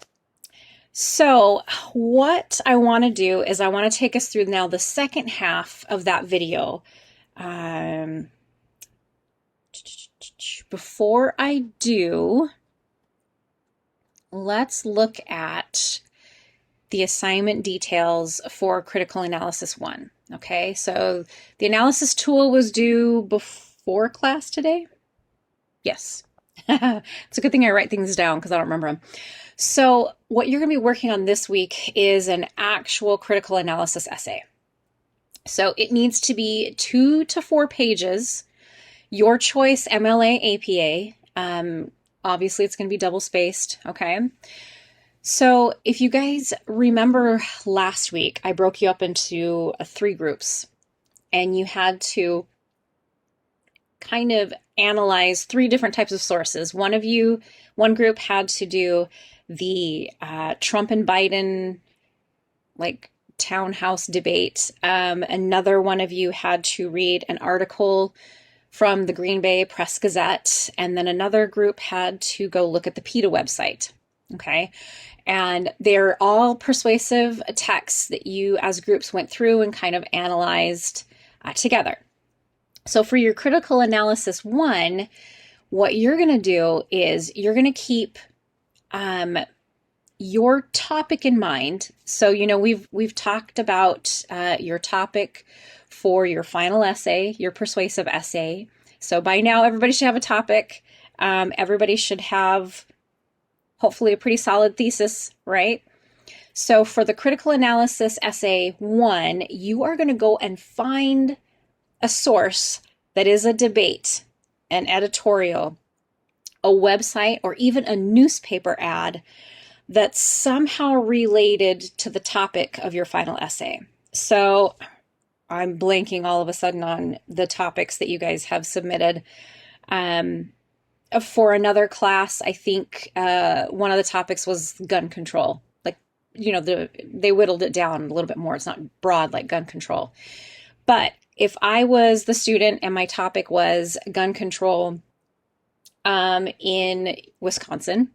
Speaker 1: So what I want to do is I want to take us through now the second half of that video. Before I do, let's look at the assignment details for Critical Analysis 1. Okay, so the analysis tool was due before class today? Yes. It's a good thing I write things down because I don't remember them. So what you're going to be working on this week is an actual critical analysis essay. So it needs to be 2 to 4 pages, your choice, MLA, APA. Obviously, it's going to be double spaced, okay? So if you guys remember last week, I broke you up into 3 groups, and you had to kind of analyze 3 different types of sources. One group had to do the Trump and Biden townhouse debate. Another one of you had to read an article from the Green Bay Press Gazette, and then another group had to go look at the PETA website. Okay, and they're all persuasive texts that you as groups went through and kind of analyzed together. So for your critical analysis 1, what you're going to do is you're going to keep your topic in mind. So, we've talked about your topic for your final essay, your persuasive essay. So by now, everybody should have a topic. Everybody should have, hopefully, a pretty solid thesis, right? So for the critical analysis essay 1, you are going to go and find a source that is a debate, an editorial, a website, or even a newspaper ad that's somehow related to the topic of your final essay. So I'm blanking all of a sudden on the topics that you guys have submitted. For another class, I think one of the topics was gun control. They whittled it down a little bit more. It's not broad like gun control. But if I was the student and my topic was gun control in Wisconsin,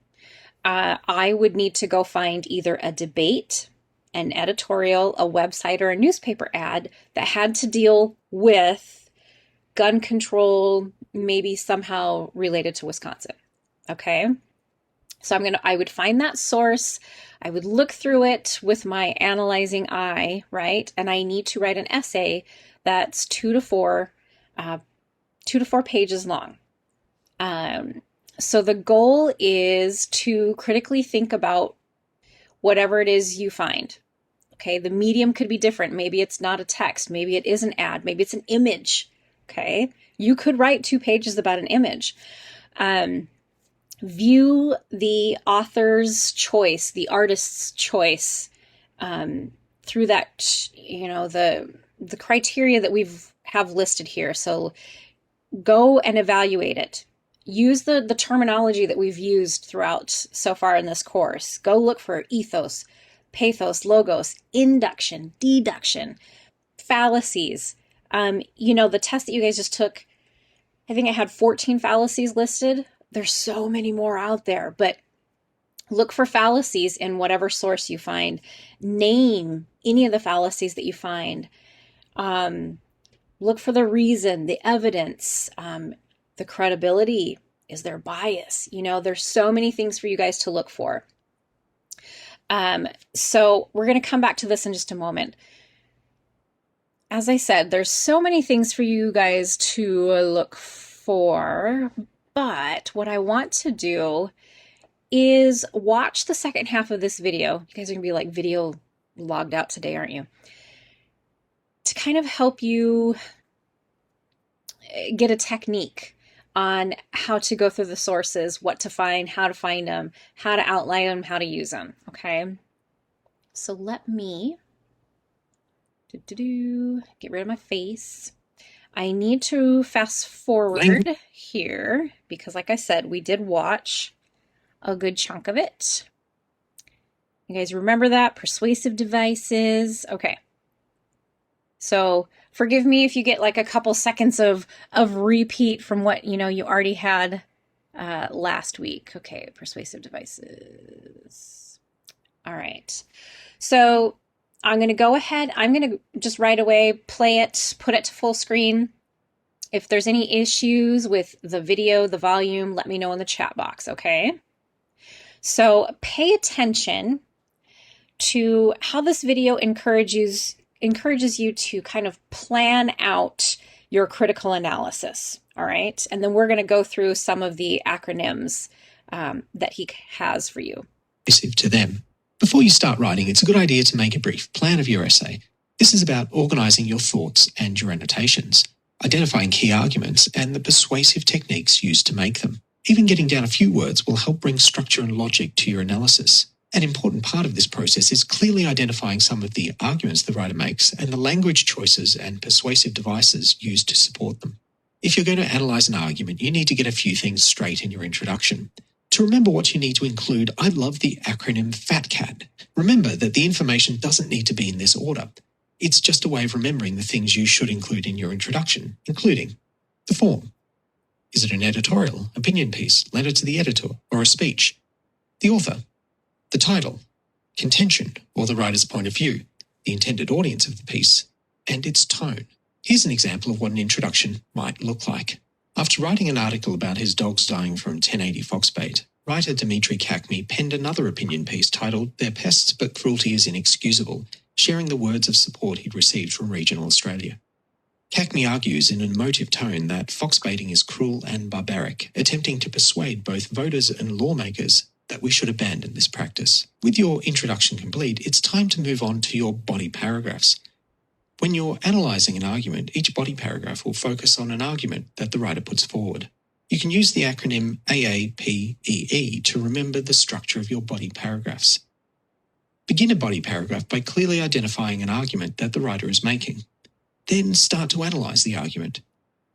Speaker 1: I would need to go find either a debate, an editorial, a website, or a newspaper ad that had to deal with gun control, maybe somehow related to Wisconsin. Okay. So I would find that source. I would look through it with my analyzing eye, right? And I need to write an essay that's 2 to 4 pages long. So the goal is to critically think about whatever it is you find. Okay, the medium could be different. Maybe it's not a text. Maybe it is an ad. Maybe it's an image. Okay, you could write 2 pages about an image. View the author's choice, the artist's choice, through that, the criteria that have listed here. So go and evaluate it. Use the terminology that we've used throughout so far in this course. Go look for ethos, pathos, logos, induction, deduction, fallacies. The test that you guys just took, I think it had 14 fallacies listed. There's so many more out there, but look for fallacies in whatever source you find. Name any of the fallacies that you find. Look for the reason, the evidence, the credibility. Is there bias? There's so many things for you guys to look for. So we're going to come back to this in just a moment. As I said, there's so many things for you guys to look for, but what I want to do is watch the second half of this video. You guys are going to be video logged out today, aren't you? To kind of help you get a technique on how to go through the sources, what to find, how to find them, how to outline them, how to use them, okay? So let me get rid of my face. I need to fast forward here because, like I said, we did watch a good chunk of it. You guys remember that? Persuasive devices. Okay. So forgive me if you get a couple seconds of repeat from what you already had last week. Okay, persuasive devices. All right. So I'm going to go ahead. I'm going to just right away play it, put it to full screen. If there's any issues with the video, the volume, let me know in the chat box, okay? So pay attention to how this video encourages you to kind of plan out your critical analysis, all right? And then we're going to go through some of the acronyms that he has for you.
Speaker 5: To them. Before you start writing, it's a good idea to make a brief plan of your essay. This is about organising your thoughts and your annotations, identifying key arguments and the persuasive techniques used to make them. Even getting down a few words will help bring structure and logic to your analysis. An important part of this process is clearly identifying some of the arguments the writer makes and the language choices and persuasive devices used to support them. If you're going to analyse an argument, you need to get a few things straight in your introduction. To remember what you need to include, I love the acronym FATCAT. Remember that the information doesn't need to be in this order. It's just a way of remembering the things you should include in your introduction, including the form. Is it an editorial, opinion piece, letter to the editor, or a speech? The author. The title. Contention, or the writer's point of view. The intended audience of the piece. And its tone. Here's an example of what an introduction might look like. After writing an article about his dogs dying from 1080 foxbait, writer Dmitry Kakmy penned another opinion piece titled "They're Pests but Cruelty is Inexcusable," sharing the words of support he'd received from regional Australia. Kakmy argues in an emotive tone that foxbaiting is cruel and barbaric, attempting to persuade both voters and lawmakers that we should abandon this practice. With your introduction complete, it's time to move on to your body paragraphs. When you're analysing an argument, each body paragraph will focus on an argument that the writer puts forward. You can use the acronym AAPEE to remember the structure of your body paragraphs. Begin a body paragraph by clearly identifying an argument that the writer is making. Then start to analyse the argument.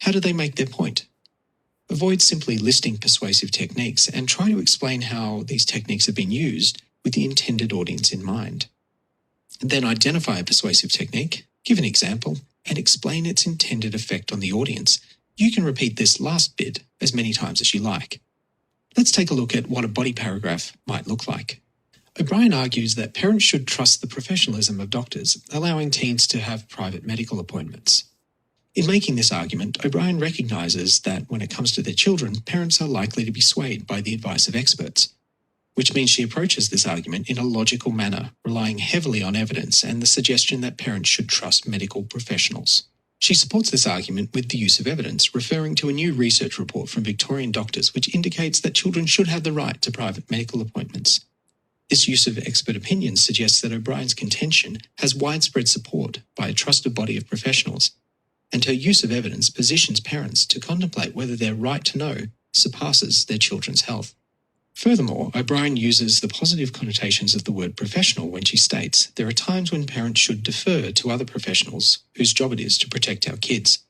Speaker 5: How do they make their point? Avoid simply listing persuasive techniques and try to explain how these techniques have been used with the intended audience in mind. Then identify a persuasive technique, give an example, and explain its intended effect on the audience. You can repeat this last bit as many times as you like. Let's take a look at what a body paragraph might look like. O'Brien argues that parents should trust the professionalism of doctors, allowing teens to have private medical appointments. In making this argument, O'Brien recognises that when it comes to their children, parents are likely to be swayed by the advice of experts, which means she approaches this argument in a logical manner, relying heavily on evidence and the suggestion that parents should trust medical professionals. She supports this argument with the use of evidence, referring to a new research report from Victorian doctors which indicates that children should have the right to private medical appointments. This use of expert opinions suggests that O'Brien's contention has widespread support by a trusted body of professionals, and her use of evidence positions parents to contemplate whether their right to know surpasses their children's health. Furthermore, O'Brien uses the positive connotations of the word professional when she states there are times when parents should defer to other professionals whose job it is to protect our kids.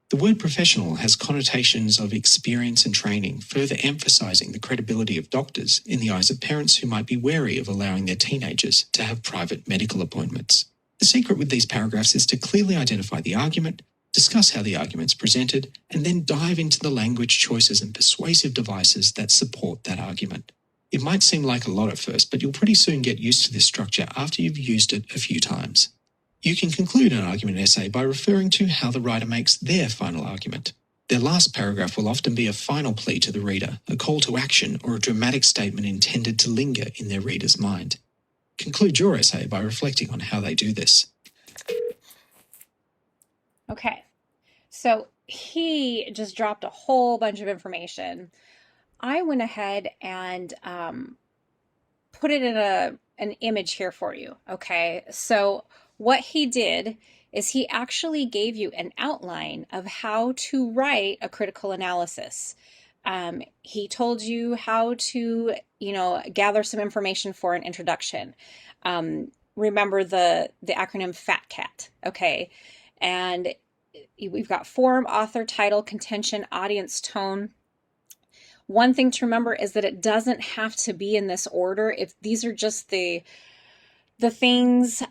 Speaker 5: The word professional has connotations of experience and training, further emphasising the credibility of doctors in the eyes of parents who might be wary of allowing their teenagers to have private medical appointments. The secret with these paragraphs is to clearly identify the argument, discuss how the argument's presented, and then dive into the language choices and persuasive devices that support that argument. It might seem like a lot at first, but you'll pretty soon get used to this structure after you've used it a few times. You can conclude an argument essay by referring to how the writer makes their final argument. Their last paragraph will often be a final plea to the reader, a call to action, or a dramatic statement intended to linger in their reader's mind. Conclude your essay by reflecting on how they do this.
Speaker 1: Okay, so he just dropped a whole bunch of information. I went ahead and put it in an image here for you, okay? So what he did is he actually gave you an outline of how to write a critical analysis. He told you how to, gather some information for an introduction. Remember the acronym FATCAT, okay? And we've got form, author, title, contention, audience, tone. One thing to remember is that it doesn't have to be in this order. If these are just the things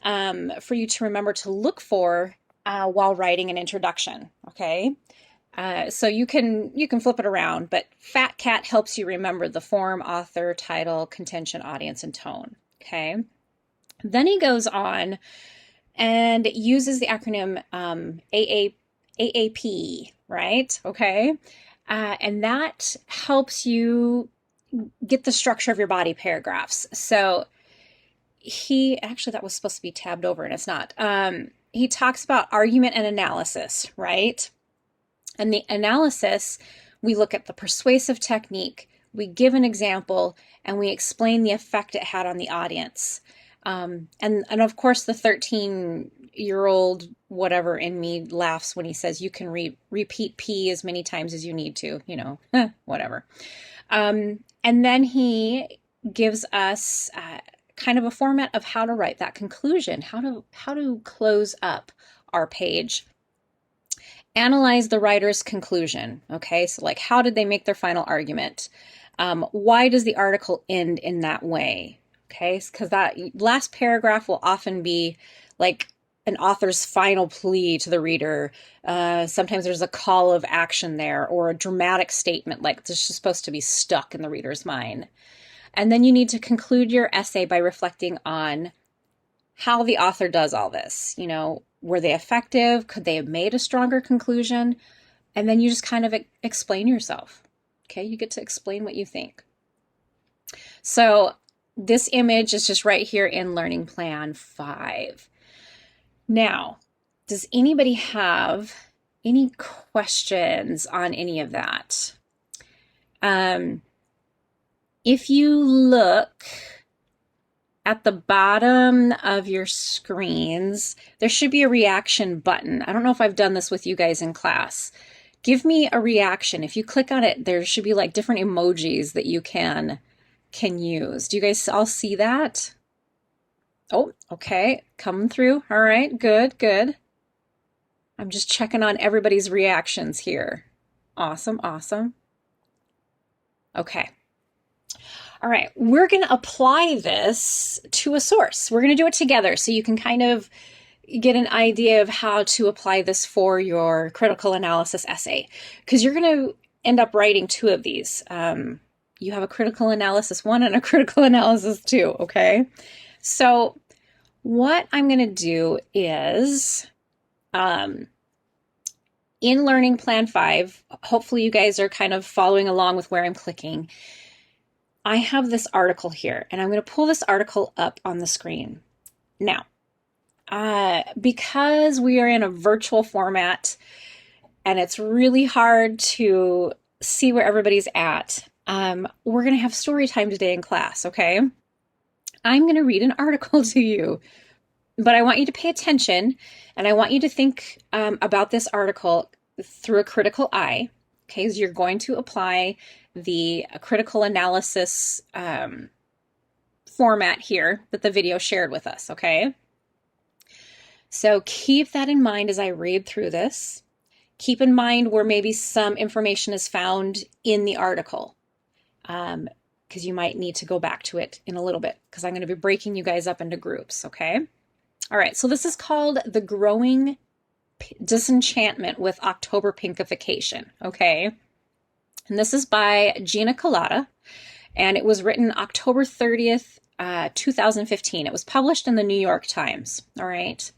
Speaker 1: for you to remember to look for while writing an introduction, okay? So you can flip it around, but FATCAT helps you remember the form, author, title, contention, audience, and tone, okay? Then he goes on and uses the acronym AAP, right? Okay. And that helps you get the structure of your body paragraphs. So that was supposed to be tabbed over and it's not. He talks about argument and analysis, right? And the analysis, we look at the persuasive technique, we give an example, and we explain the effect it had on the audience. And of course, the 13-year-old whatever in me laughs when he says you can repeat P as many times as you need to, whatever. And then he gives us kind of a format of how to write that conclusion, how to close up our page. Analyze the writer's conclusion. Okay, so like, how did they make their final argument? Why does the article end in that way? Okay, because that last paragraph will often be like an author's final plea to the reader. Sometimes there's a call of action there, or a dramatic statement like this is supposed to be stuck in the reader's mind. And then you need to conclude your essay by reflecting on how the author does all this. Were they effective? Could they have made a stronger conclusion? And then you just kind of explain yourself. Okay, you get to explain what you think. So this image is just right here in Learning Plan 5. Now, does anybody have any questions on any of that? If you look at the bottom of your screens, there should be a reaction button. I don't know if I've done this with you guys in class. Give me a reaction. If you click on it, there should be like different emojis that you can use. Do you guys all see that? Oh, okay. Coming through. All right. Good, good. I'm just checking on everybody's reactions here. Awesome, awesome. Okay. All right, we're going to apply this to a source. We're going to do it together so you can kind of get an idea of how to apply this for your critical analysis essay, because you're going to end up writing 2 of these. You have a critical analysis 1 and a critical analysis 2, okay? So what I'm going to do is, in Learning Plan 5, hopefully you guys are kind of following along with where I'm clicking. I have this article here, and I'm going to pull this article up on the screen. Now, because we are in a virtual format, and it's really hard to see where everybody's at, we're going to have story time today in class, okay? I'm going to read an article to you, but I want you to pay attention, and I want you to think about this article through a critical eye, okay? So you're going to apply the critical analysis format here that the video shared with us, okay? So keep that in mind as I read through this. Keep in mind where maybe some information is found in the article, because you might need to go back to it in a little bit, because I'm going to be breaking you guys up into groups, okay? All right, so this is called The Growing Disenchantment with October Pinkification, okay? And this is by Gina Colada, and it was written October 30th, 2015. It was published in the New York Times, all right?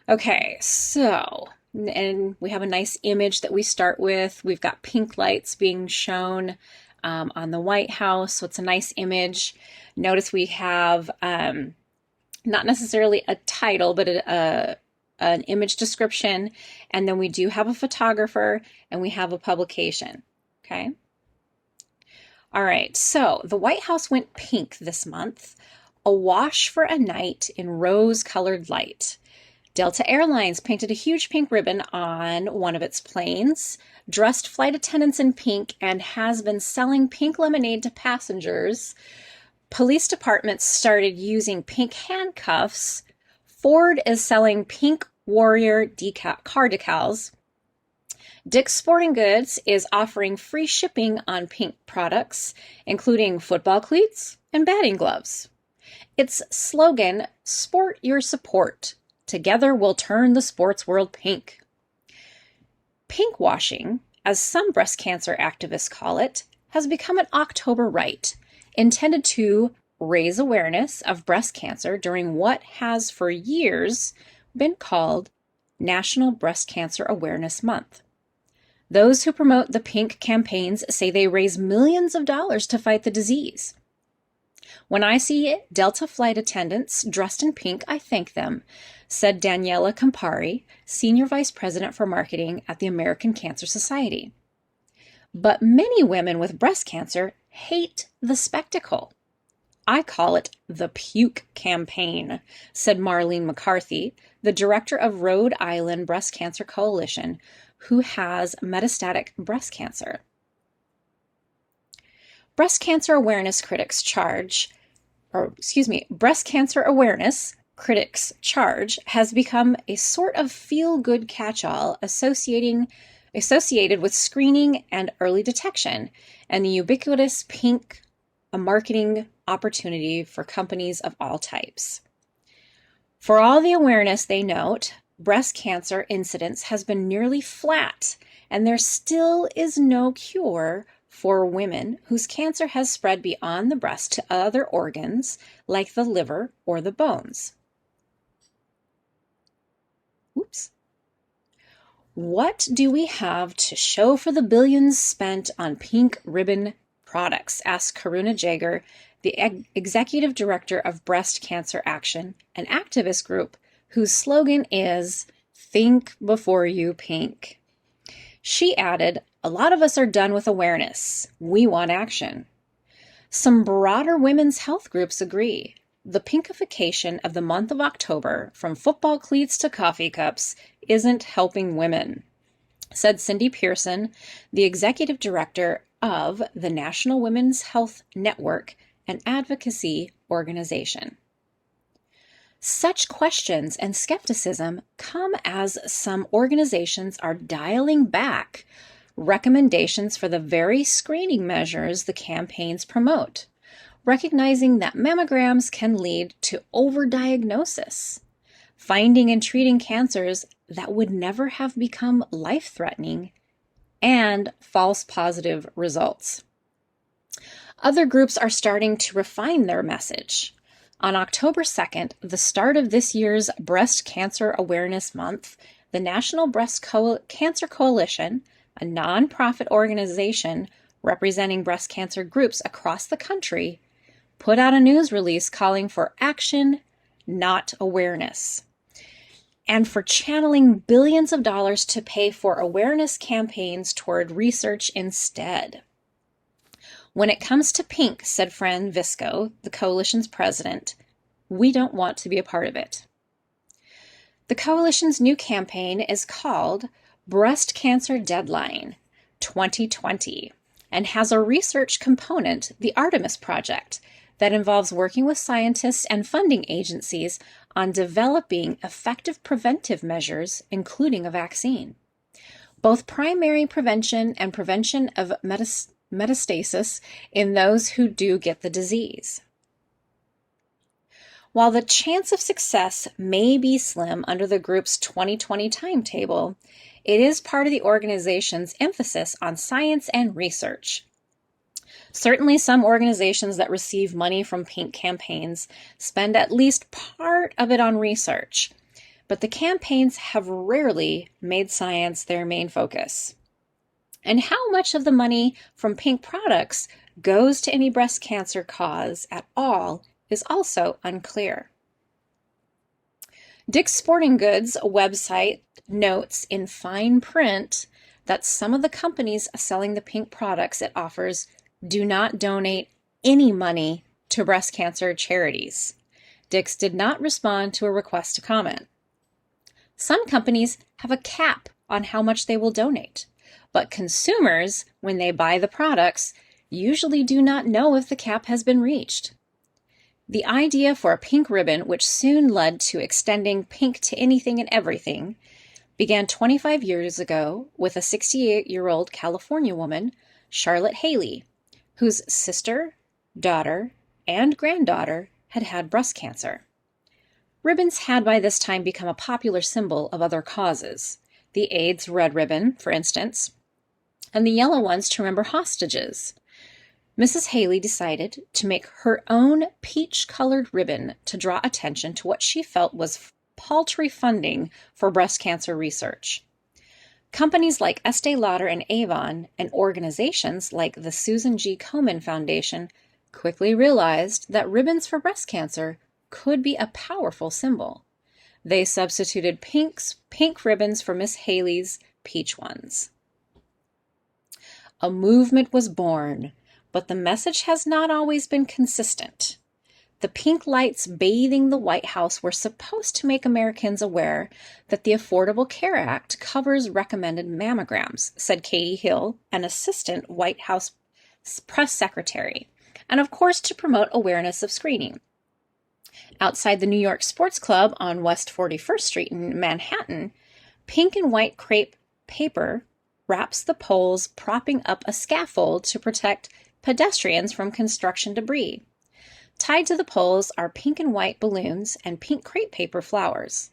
Speaker 1: Okay, so, and we have a nice image that we start with. We've got pink lights being shown on the White House, so it's a nice image. Notice we have not necessarily a title, but an image description, and then we do have a photographer, and we have a publication. Okay. All right. So the White House went pink this month, awash for a night in rose-colored light. Delta Airlines painted a huge pink ribbon on one of its planes, dressed flight attendants in pink, and has been selling pink lemonade to passengers. Police departments started using pink handcuffs. Ford is selling pink Warrior car decals. Dick's Sporting Goods is offering free shipping on pink products, including football cleats and batting gloves. Its slogan, "Sport your support. Together we'll turn the sports world pink." Pink washing, as some breast cancer activists call it, has become an October rite, intended to raise awareness of breast cancer during what has for years been called National Breast Cancer Awareness Month. Those who promote the pink campaigns say they raise millions of dollars to fight the disease. When I see Delta flight attendants dressed in pink, I thank them, said Daniela Campari, Senior Vice President for Marketing at the American Cancer Society. But many women with breast cancer hate the spectacle. I call it the puke campaign, said Marlene McCarthy, the director of Rhode Island Breast Cancer Coalition, who has metastatic breast cancer. Breast cancer awareness charge has become a sort of feel-good catch-all associated with screening and early detection, and the ubiquitous pink marketing opportunity for companies of all types. For all the awareness, they note, breast cancer incidence has been nearly flat, and there still is no cure for women whose cancer has spread beyond the breast to other organs like the liver or the bones. Oops. What do we have to show for the billions spent on pink ribbon products? Asked Karuna Jager, the executive director of Breast Cancer Action, an activist group whose slogan is "Think Before You Pink." She added, "A lot of us are done with awareness. We want action." Some broader women's health groups agree. The pinkification of the month of October, from football cleats to coffee cups, isn't helping women, said Cindy Pearson, the executive director of the National Women's Health Network, an advocacy organization. Such questions and skepticism come as some organizations are dialing back recommendations for the very screening measures the campaigns promote, recognizing that mammograms can lead to overdiagnosis, finding and treating cancers that would never have become life-threatening, and false positive results. Other groups are starting to refine their message. On October 2nd, the start of this year's Breast Cancer Awareness Month, the National Breast Cancer Coalition, a nonprofit organization representing breast cancer groups across the country, put out a news release calling for action, not awareness, and for channeling billions of dollars to pay for awareness campaigns toward research instead. When it comes to pink, said Fran Visco, the coalition's president, we don't want to be a part of it. The coalition's new campaign is called Breast Cancer Deadline 2020 and has a research component, the Artemis Project, that involves working with scientists and funding agencies on developing effective preventive measures, including a vaccine. Both primary prevention and prevention of metastasis in those who do get the disease. While the chance of success may be slim under the group's 2020 timetable, it is part of the organization's emphasis on science and research. Certainly, some organizations that receive money from pink campaigns spend at least part of it on research, but the campaigns have rarely made science their main focus. And how much of the money from pink products goes to any breast cancer cause at all is also unclear. Dick's Sporting Goods website notes in fine print that some of the companies selling the pink products it offers do not donate any money to breast cancer charities. Dick's did not respond to a request to comment. Some companies have a cap on how much they will donate, but consumers, when they buy the products, usually do not know if the cap has been reached. The idea for a pink ribbon, which soon led to extending pink to anything and everything, began 25 years ago with a 68-year-old California woman, Charlotte Haley, whose sister, daughter, and granddaughter had had breast cancer. Ribbons had by this time become a popular symbol of other causes. The AIDS red ribbon, for instance, and the yellow ones to remember hostages. Mrs. Haley decided to make her own peach-colored ribbon to draw attention to what she felt was paltry funding for breast cancer research. Companies like Estee Lauder and Avon, and organizations like the Susan G. Komen Foundation, quickly realized that ribbons for breast cancer could be a powerful symbol. They substituted pink ribbons for Miss Haley's peach ones. A movement was born, but the message has not always been consistent. The pink lights bathing the White House were supposed to make Americans aware that the Affordable Care Act covers recommended mammograms, said Katie Hill, an assistant White House press secretary, and of course to promote awareness of screening. Outside the New York Sports Club on West 41st Street in Manhattan, pink and white crepe paper wraps the poles, propping up a scaffold to protect pedestrians from construction debris. Tied to the poles are pink and white balloons and pink crepe paper flowers.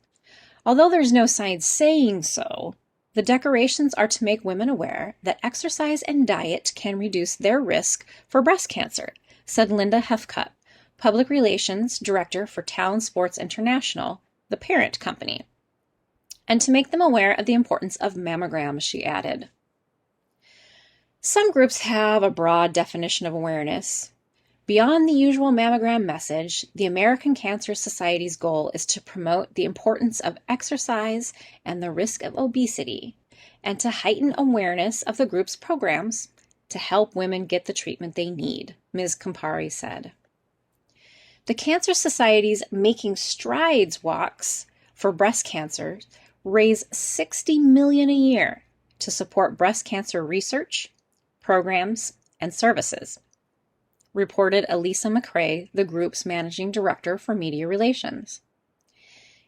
Speaker 1: Although there's no sign saying so, the decorations are to make women aware that exercise and diet can reduce their risk for breast cancer, said Linda Hefcutt, Public Relations Director for Town Sports International, the parent company, and to make them aware of the importance of mammograms, she added. Some groups have a broad definition of awareness. Beyond the usual mammogram message, the American Cancer Society's goal is to promote the importance of exercise and the risk of obesity, and to heighten awareness of the group's programs to help women get the treatment they need, Ms. Campari said. The Cancer Society's Making Strides walks for breast cancer raise $60 million a year to support breast cancer research, programs, and services, reported Elisa McCrae, the group's managing director for media relations.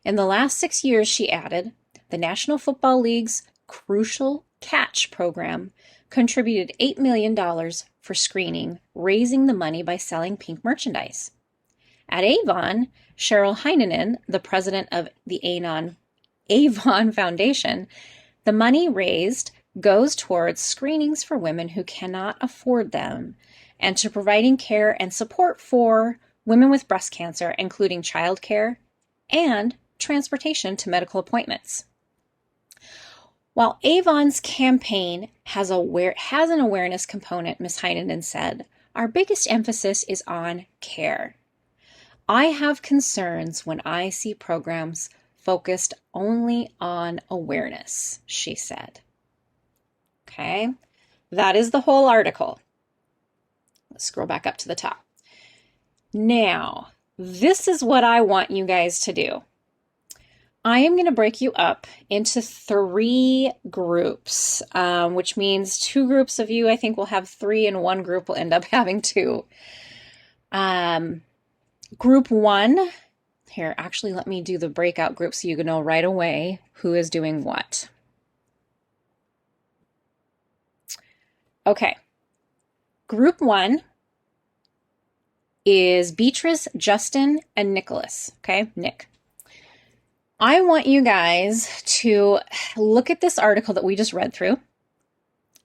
Speaker 1: In the last 6 years, she added, the National Football League's Crucial Catch program contributed $8 million for screening, raising the money by selling pink merchandise. At Avon, Cheryl Heinonen, the president of the Avon Foundation, the money raised goes towards screenings for women who cannot afford them and to providing care and support for women with breast cancer, including childcare and transportation to medical appointments. While Avon's campaign has an awareness component, Ms. Heinonen said, our biggest emphasis is on care. I have concerns when I see programs focused only on awareness, she said. Okay, that is the whole article. Let's scroll back up to the top. Now, this is what I want you guys to do. I am going to break you up into 3 groups, which means 2 groups of you, I think, will have 3, and 1 group will end up having 2. Group 1, here, actually, let me do the breakout group so you can know right away who is doing what. Okay. Group 1 is Beatrice, Justin, and Nicholas. Okay, Nick. I want you guys to look at this article that we just read through,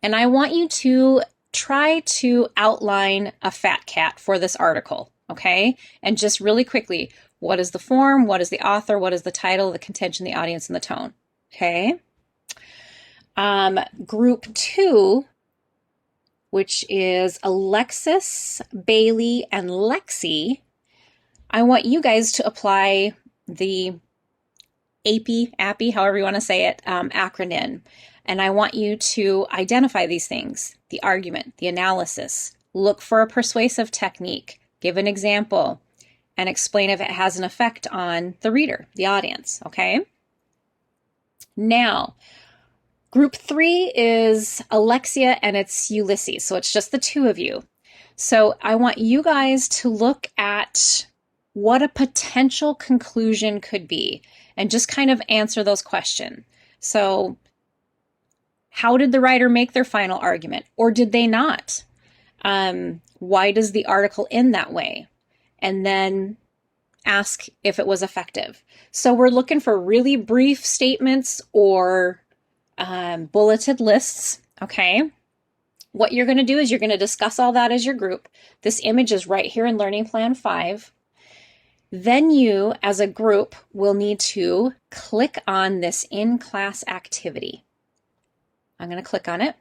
Speaker 1: and I want you to try to outline a fat cat for this article, okay? And just really quickly, what is the form? What is the author? What is the title, the contention, the audience, and the tone, okay? Group 2, which is Alexis, Bailey, and Lexi. I want you guys to apply the API, however you want to say it, acronym. And I want you to identify these things, the argument, the analysis, look for a persuasive technique, give an example, and explain if it has an effect on the reader, the audience, okay? Now, Group 3 is Alexia and it's Ulysses, so it's just the 2 of you. So I want you guys to look at what a potential conclusion could be and just kind of answer those questions. So how did the writer make their final argument, or did they not? Why does the article end that way? And then ask if it was effective. So we're looking for really brief statements or bulleted lists, okay? what you're going to do is you're going to discuss all that as your group. This image is right here in Learning Plan 5. Then you, as a group, will need to click on this in-class activity. I'm going to click on it.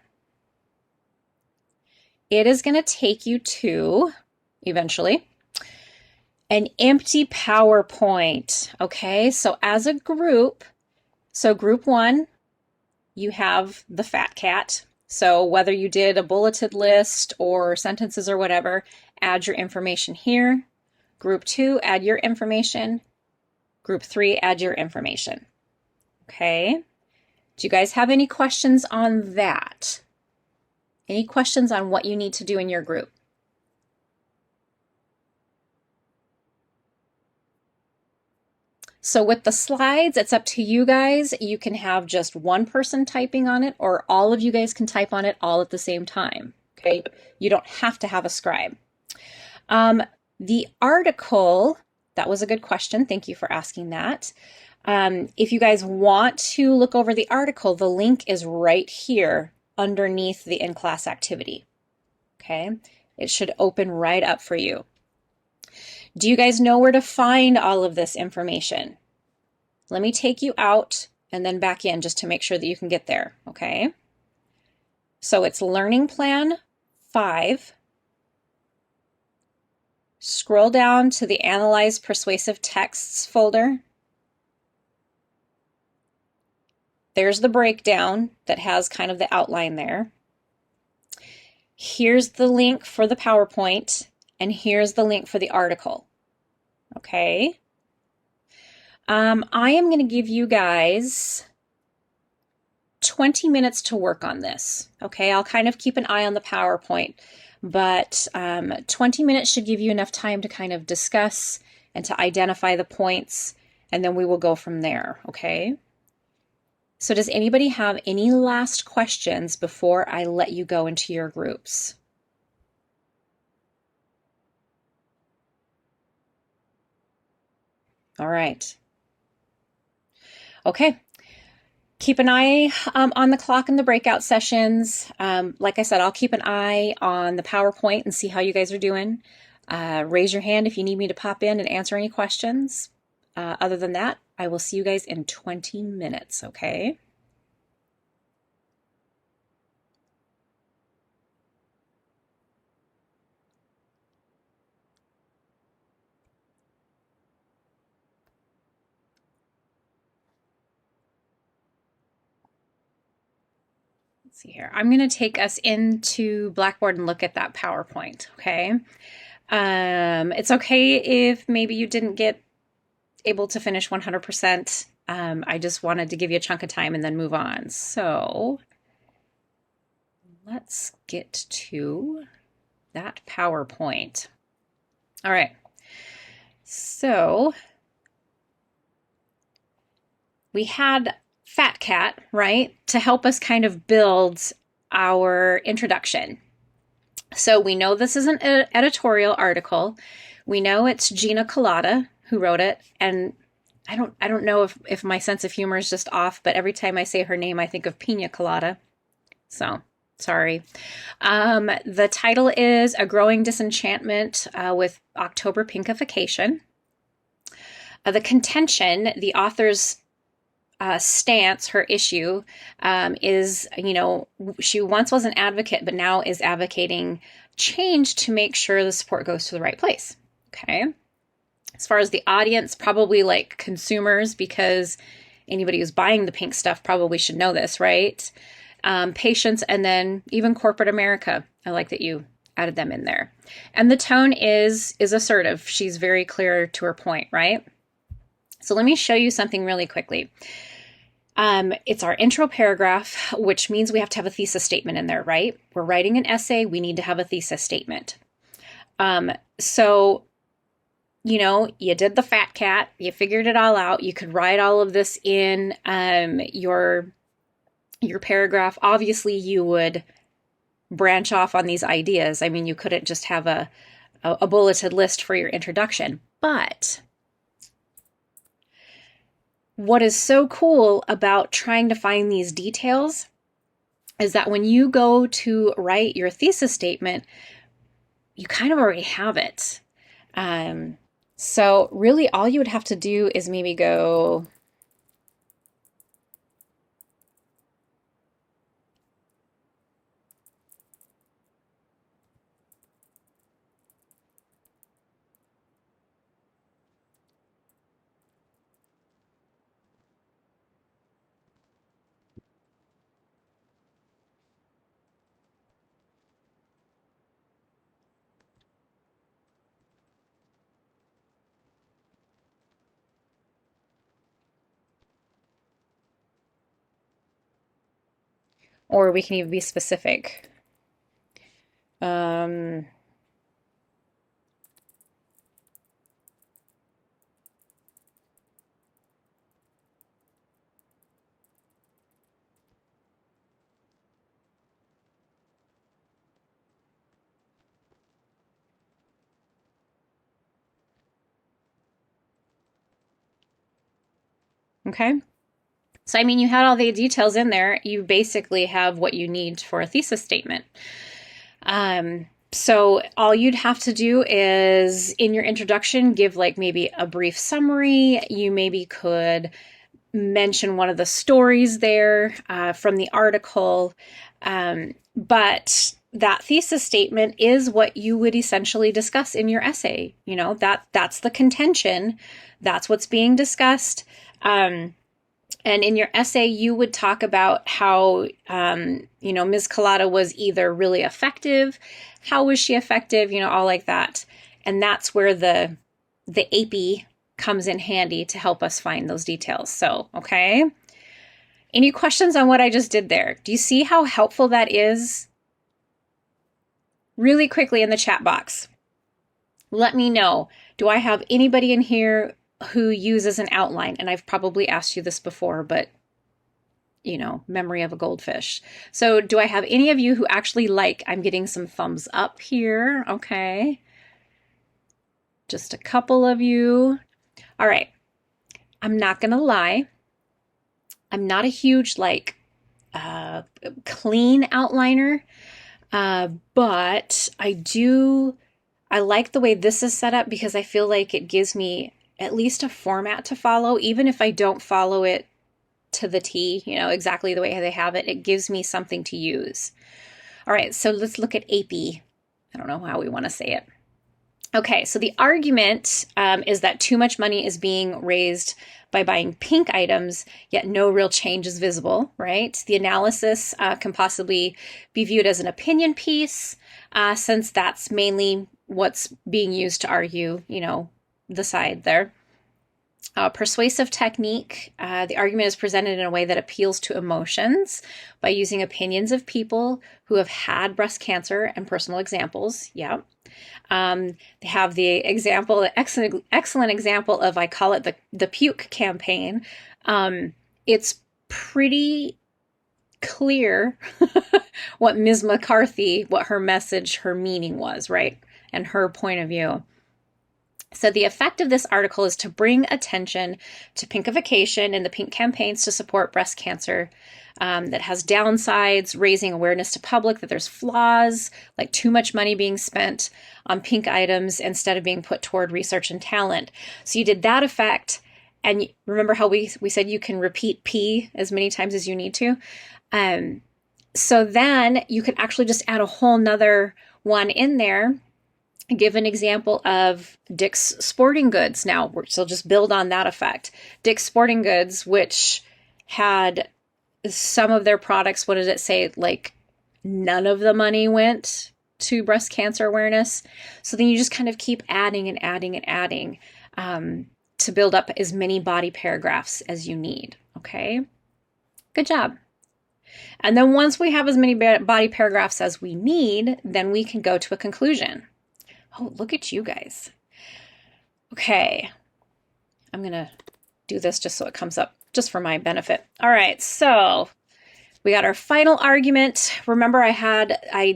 Speaker 1: It is going to take you to, eventually, an empty PowerPoint. Okay, so as a group, so group 1, you have the fat cat. So whether you did a bulleted list or sentences or whatever, add your information here. Group 2, add your information. Group 3, add your information. Okay. Do you guys have any questions on that? Any questions on what you need to do in your group? So with the slides, it's up to you guys. You can have just one person typing on it, or all of you guys can type on it all at the same time. Okay. You don't have to have a scribe. The article, that was a good question. Thank you for asking that. If you guys want to look over the article, the link is right here underneath the in-class activity. Okay, it should open right up for you. Do you guys know where to find all of this information? Let me take you out and then back in just to make sure that you can get there. Okay, so it's Learning Plan 5. Scroll down to the Analyze Persuasive Texts folder. There's the breakdown that has kind of the outline there. Here's the link for the PowerPoint, and here's the link for the article. Okay. I am going to give you guys 20 minutes to work on this. Okay, I'll kind of keep an eye on the PowerPoint. But 20 minutes should give you enough time to kind of discuss and to identify the points, and then we will go from there, okay? So does anybody have any last questions before I let you go into your groups? All right. Okay. Keep an eye on the clock in the breakout sessions. Like I said, I'll keep an eye on the PowerPoint and see how you guys are doing. Raise your hand if you need me to pop in and answer any questions. Other than that, I will see you guys in 20 minutes, okay? Let's see here. I'm going to take us into Blackboard and look at that PowerPoint, okay? It's okay if maybe you didn't get able to finish 100%. I just wanted to give you a chunk of time and then move on. So let's get to that PowerPoint. All right. So we had Fat Cat, right, to help us kind of build our introduction. So we know this is an editorial article. We know it's Gina Colada who wrote it, and I don't know if my sense of humor is just off, but every time I say her name, I think of Pina Colada. So sorry. The title is A Growing Disenchantment with October Pinkification. The contention, the author's stance, her issue is, she once was an advocate, but now is advocating change to make sure the support goes to the right place. Okay. As far as the audience, probably like consumers, because anybody who's buying the pink stuff probably should know this, right? Patients, and then even corporate America. I like that you added them in there. And the tone is assertive. She's very clear to her point, right? So let me show you something really quickly. It's our intro paragraph, which means we have to have a thesis statement in there, right? We're writing an essay. We need to have a thesis statement. So, you did the Fat Cat. You figured it all out. You could write all of this in your paragraph. Obviously, you would branch off on these ideas. I mean, you couldn't just have a bulleted list for your introduction, but what is so cool about trying to find these details is that when you go to write your thesis statement, you kind of already have it. So really all you would have to do is maybe go, or we can even be specific. Okay. So, I mean, you had all the details in there. You basically have what you need for a thesis statement. So all you'd have to do is in your introduction, give like maybe a brief summary. You maybe could mention one of the stories there from the article. But that thesis statement is what you would essentially discuss in your essay. You know, that's the contention. That's what's being discussed. And in your essay, you would talk about how, Ms. Collada was either really effective, how was she effective, all like that. And that's where the AP comes in handy to help us find those details. So, okay. Any questions on what I just did there? Do you see how helpful that is? Really quickly in the chat box, let me know. Do I have anybody in here who uses an outline? And I've probably asked you this before, but memory of a goldfish. So do I have any of you who actually I'm getting some thumbs up here? Okay. Just a couple of you. All right. I'm not going to lie. I'm not a huge clean outliner, but I like the way this is set up because I feel like it gives me at least a format to follow, even if I don't follow it to the T, exactly the way they have it. It gives me something to use. All right, so let's look at AP. I don't know how we want to say it. Okay, so the argument is that too much money is being raised by buying pink items, yet no real change is visible, right? The analysis can possibly be viewed as an opinion piece, since that's mainly what's being used to argue, the side there. Persuasive technique. The argument is presented in a way that appeals to emotions by using opinions of people who have had breast cancer and personal examples. Yeah. They have the example, excellent example of, I call it the puke campaign. It's pretty clear what Ms. McCarthy, what her message, her meaning was, right? And her point of view. So the effect of this article is to bring attention to pinkification and the pink campaigns to support breast cancer, that has downsides, raising awareness to public that there's flaws, like too much money being spent on pink items instead of being put toward research and talent. So you did that effect. And remember how we said you can repeat P as many times as you need to? So then you can actually just add a whole nother one in there. Give an example of Dick's Sporting Goods. Now, so just build on that effect. Dick's Sporting Goods, which had some of their products, what did it say? Like none of the money went to breast cancer awareness. So then you just kind of keep adding and adding and adding to build up as many body paragraphs as you need. Okay, good job. And then once we have as many body paragraphs as we need, then we can go to a conclusion. Oh, look at you guys. Okay. I'm going to do this just so it comes up just for my benefit. All right. So we got our final argument. Remember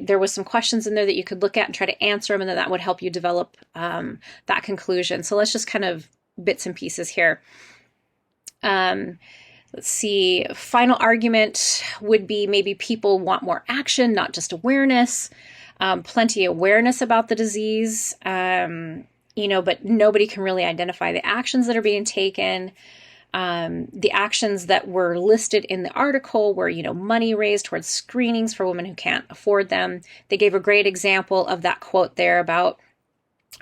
Speaker 1: there was some questions in there that you could look at and try to answer them, and then that would help you develop that conclusion. So let's just kind of bits and pieces here. Let's see. Final argument would be maybe people want more action, not just awareness. Plenty of awareness about the disease, but nobody can really identify the actions that are being taken. The actions that were listed in the article were, money raised towards screenings for women who can't afford them. They gave a great example of that quote there about,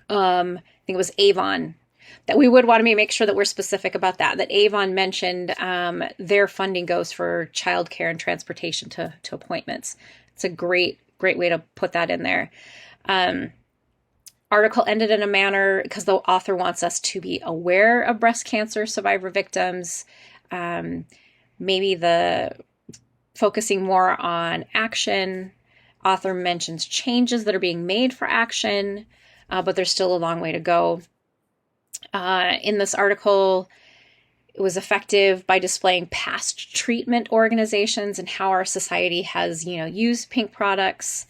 Speaker 1: I think it was Avon, that we would want to make sure that we're specific about that Avon mentioned their funding goes for childcare and transportation to appointments. It's a great way to put that in there. Article ended in a manner because the author wants us to be aware of breast cancer survivor victims. Maybe the focusing more on action. Author mentions changes that are being made for action, but there's still a long way to go. In this article, it was effective by displaying past treatment organizations and how our society has, used pink products.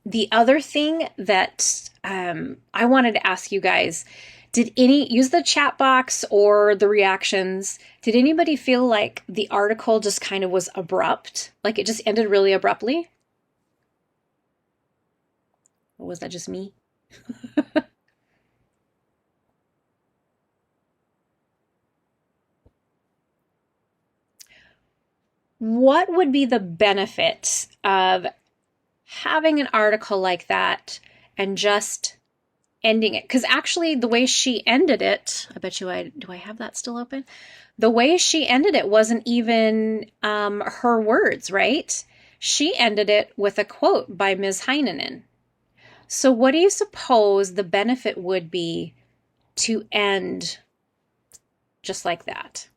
Speaker 1: The other thing that I wanted to ask you guys, did any use the chat box or the reactions? Did anybody feel like the article just kind of was abrupt? Like it just ended really abruptly? Or was that just me? What would be the benefit of having an article like that and just ending it? Because actually the way she ended it, I bet you do I have that still open? The way she ended it wasn't even her words, right? She ended it with a quote by Ms. Heinonen. So what do you suppose the benefit would be to end just like that?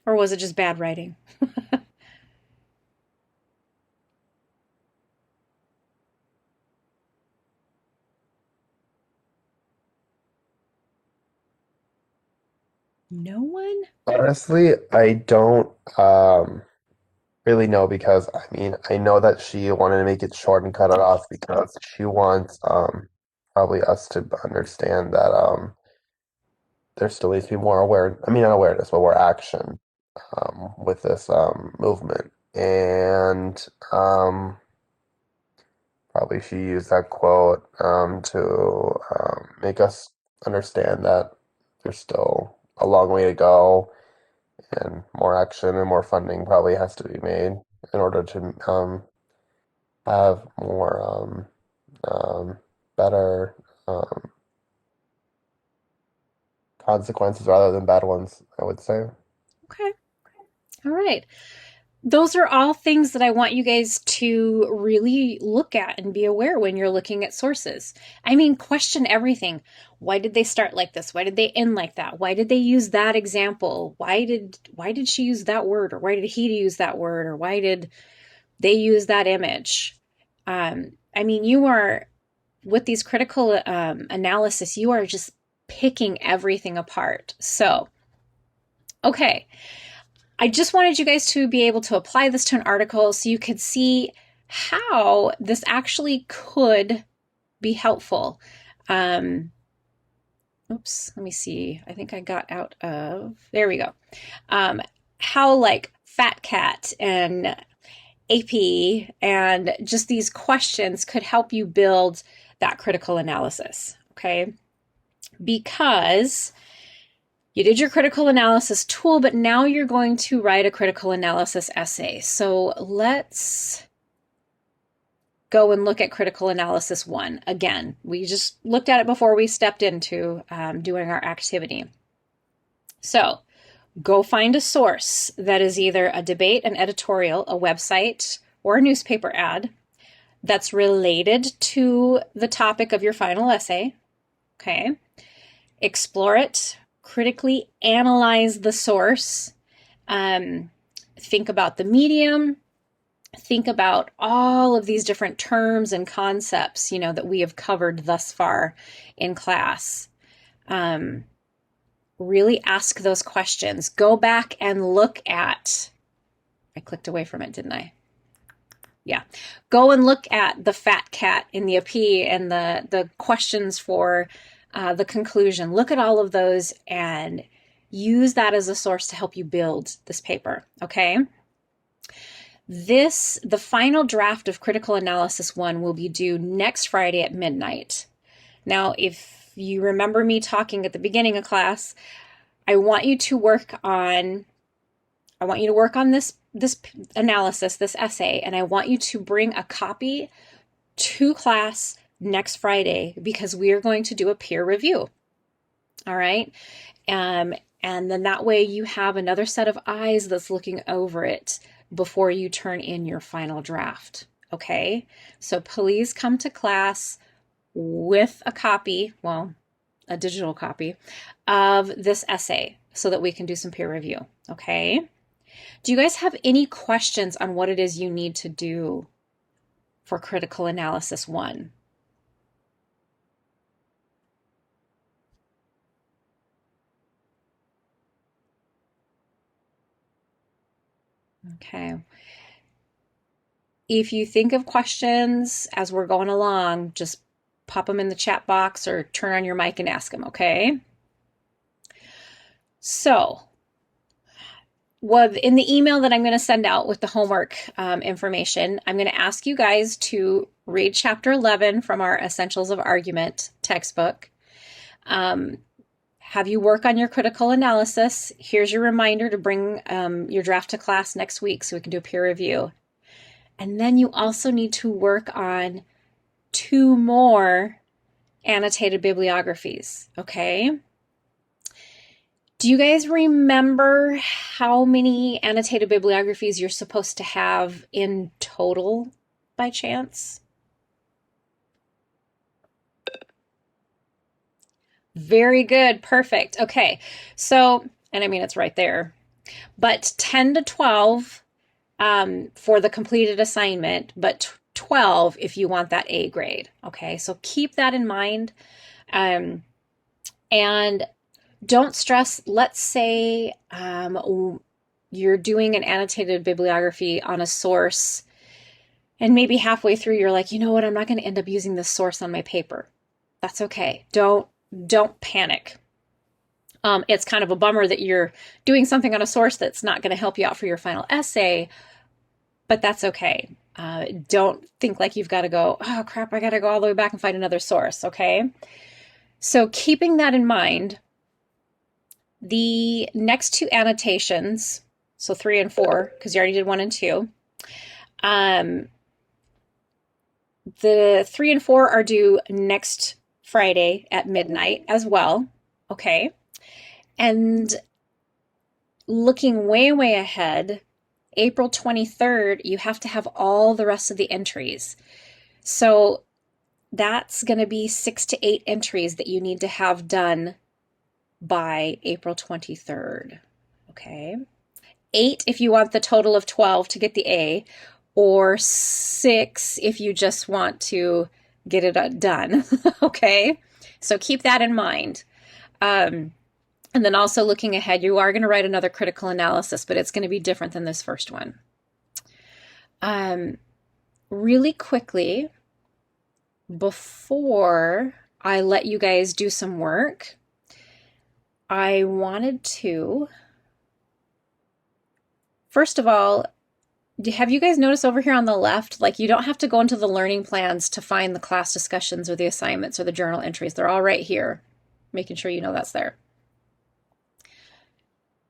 Speaker 1: Or was it just bad writing? No one?
Speaker 6: Honestly, I don't really know because I know that she wanted to make it short and cut it off because she wants probably us to understand that there still needs to be more not awareness, but more action with this movement. And probably she used that quote to make us understand that there's still a long way to go and more action and more funding probably has to be made in order to have more better consequences rather than bad ones, I would say.
Speaker 1: Okay. All right. Those are all things that I want you guys to really look at and be aware when you're looking at sources. I mean, question everything. Why did they start like this? Why did they end like that? Why did they use that example? Why did she use that word? Or why did he use that word? Or why did they use that image? You are, with these critical analysis, you are just picking everything apart. So, okay. I just wanted you guys to be able to apply this to an article so you could see how this actually could be helpful. Oops, let me see. I think I got out of, there we go. How like Fat Cat and AP and just these questions could help you build that critical analysis, okay? Because you did your critical analysis tool, but now you're going to write a critical analysis essay. So let's go and look at critical analysis 1. Again, we just looked at it before we stepped into doing our activity. So go find a source that is either a debate, an editorial, a website, or a newspaper ad that's related to the topic of your final essay. Okay. Explore it. Critically analyze the source. Think about the medium. Think about all of these different terms and concepts, that we have covered thus far in class. Really ask those questions. Go back and look at, I clicked away from it, didn't I? Yeah. Go and look at the fat cat in the AP and the questions for the conclusion. Look at all of those and use that as a source to help you build this paper, okay? The final draft of Critical Analysis 1 will be due next Friday at midnight. Now, if you remember me talking at the beginning of class, I want you to work on this analysis, this essay, and I want you to bring a copy to class next Friday because we are going to do a peer review. All right. And then that way you have another set of eyes that's looking over it before you turn in your final draft. Okay. So please come to class with a copy, well, a digital copy of this essay so that we can do some peer review. Okay. Do you guys have any questions on what it is you need to do for Critical Analysis 1? Okay. If you think of questions as we're going along, just pop them in the chat box or turn on your mic and ask them, okay? So, in the email that I'm going to send out with the homework information, I'm going to ask you guys to read Chapter 11 from our Essentials of Argument textbook. Have you work on your critical analysis. Here's your reminder to bring your draft to class next week so we can do a peer review. And then you also need to work on 2 more annotated bibliographies, okay? Do you guys remember how many annotated bibliographies you're supposed to have in total by chance? Very good. Perfect. Okay. So, and I mean, it's right there, but 10 to 12 for the completed assignment, but 12 if you want that A grade. Okay. So keep that in mind. And don't stress. Let's say you're doing an annotated bibliography on a source and maybe halfway through you're like, you know what, I'm not going to end up using this source on my paper. That's okay. Don't panic. It's kind of a bummer that you're doing something on a source that's not going to help you out for your final essay, but that's okay. Don't think like you've got to go, oh crap, I got to go all the way back and find another source, okay? So keeping that in mind, the next 2 annotations, so 3 and 4, because you already did 1 and 2, the 3 and 4 are due next Friday at midnight as well, okay? And looking way, way ahead, April 23rd, you have to have all the rest of the entries. So that's going to be 6 to 8 entries that you need to have done by April 23rd, okay? 8 if you want the total of 12 to get the A, or 6 if you just want to get it done, okay? So keep that in mind. And then also looking ahead, you are going to write another critical analysis, but it's going to be different than this first one. Really quickly, before I let you guys do some work, I wanted to, first of all, have you guys noticed over here on the left, like you don't have to go into the learning plans to find the class discussions or the assignments or the journal entries. They're all right here, making sure you know that's there.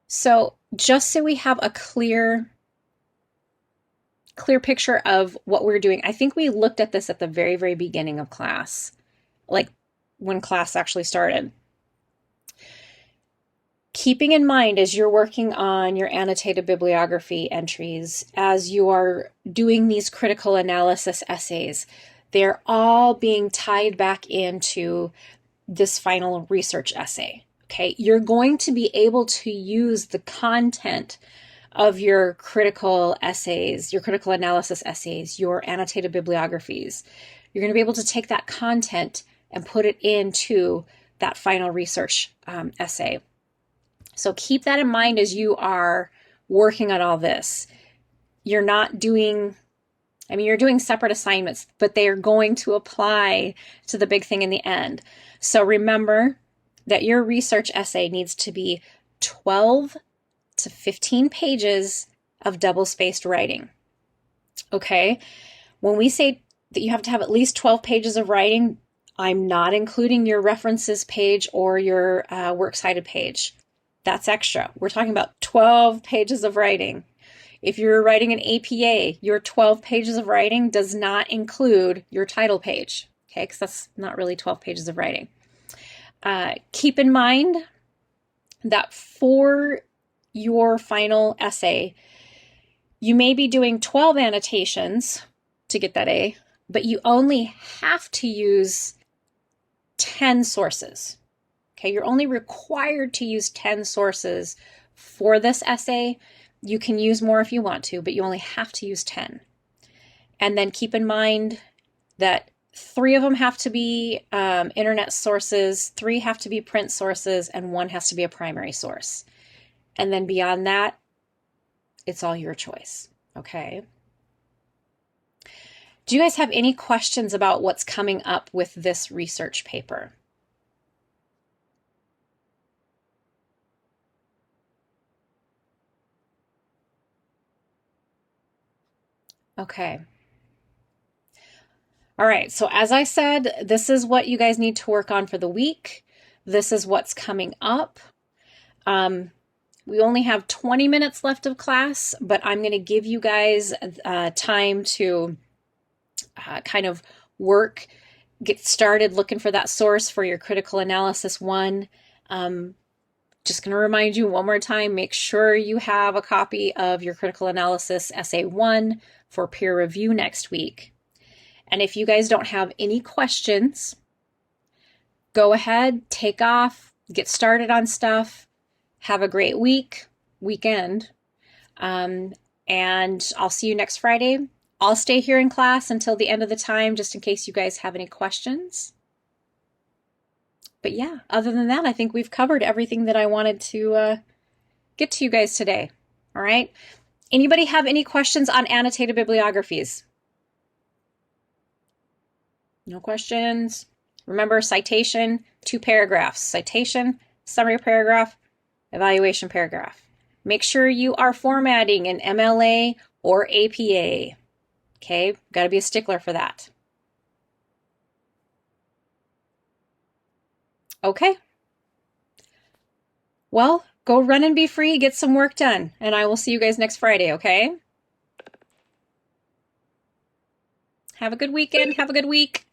Speaker 1: So just so we have a clear picture of what we're doing, I think we looked at this at the very, very beginning of class, like when class actually started. Keeping in mind as you're working on your annotated bibliography entries, as you are doing these critical analysis essays, they're all being tied back into this final research essay. Okay, you're going to be able to use the content of your critical essays, your critical analysis essays, your annotated bibliographies. You're going to be able to take that content and put it into that final research essay. So keep that in mind as you are working on all this. You're not doing I mean, you're doing separate assignments, but they are going to apply to the big thing in the end. So remember that your research essay needs to be 12 to 15 pages of double-spaced writing. Okay? When we say that you have to have at least 12 pages of writing, I'm not including your references page or your works cited page. That's extra. We're talking about 12 pages of writing. If you're writing an APA, your 12 pages of writing does not include your title page, okay? Because that's not really 12 pages of writing. Keep in mind that for your final essay, you may be doing 12 annotations to get that A, but you only have to use 10 sources. Okay, you're only required to use 10 sources for this essay. You can use more if you want to, but you only have to use 10. And then keep in mind that 3 of them have to be internet sources, 3 have to be print sources, and 1 has to be a primary source. And then beyond that, it's all your choice. Okay. Do you guys have any questions about what's coming up with this research paper? Okay. All right. So as I said, this is what you guys need to work on for the week. This is what's coming up. We only have 20 minutes left of class, but I'm going to give you guys time to kind of work, get started looking for that source for your critical analysis 1. Just going to remind you one more time, make sure you have a copy of your critical analysis essay 1 for peer review next week. And if you guys don't have any questions, go ahead, take off, get started on stuff, have a great weekend, and I'll see you next Friday. I'll stay here in class until the end of the time, just in case you guys have any questions. But yeah, other than that, I think we've covered everything that I wanted to get to you guys today. All right. Anybody have any questions on annotated bibliographies? No questions. Remember, citation, 2 paragraphs. Citation, summary paragraph, evaluation paragraph. Make sure you are formatting in MLA or APA. Okay, got to be a stickler for that. Okay. Well, go run and be free, get some work done, and I will see you guys next Friday, okay? Have a good weekend. Have a good week.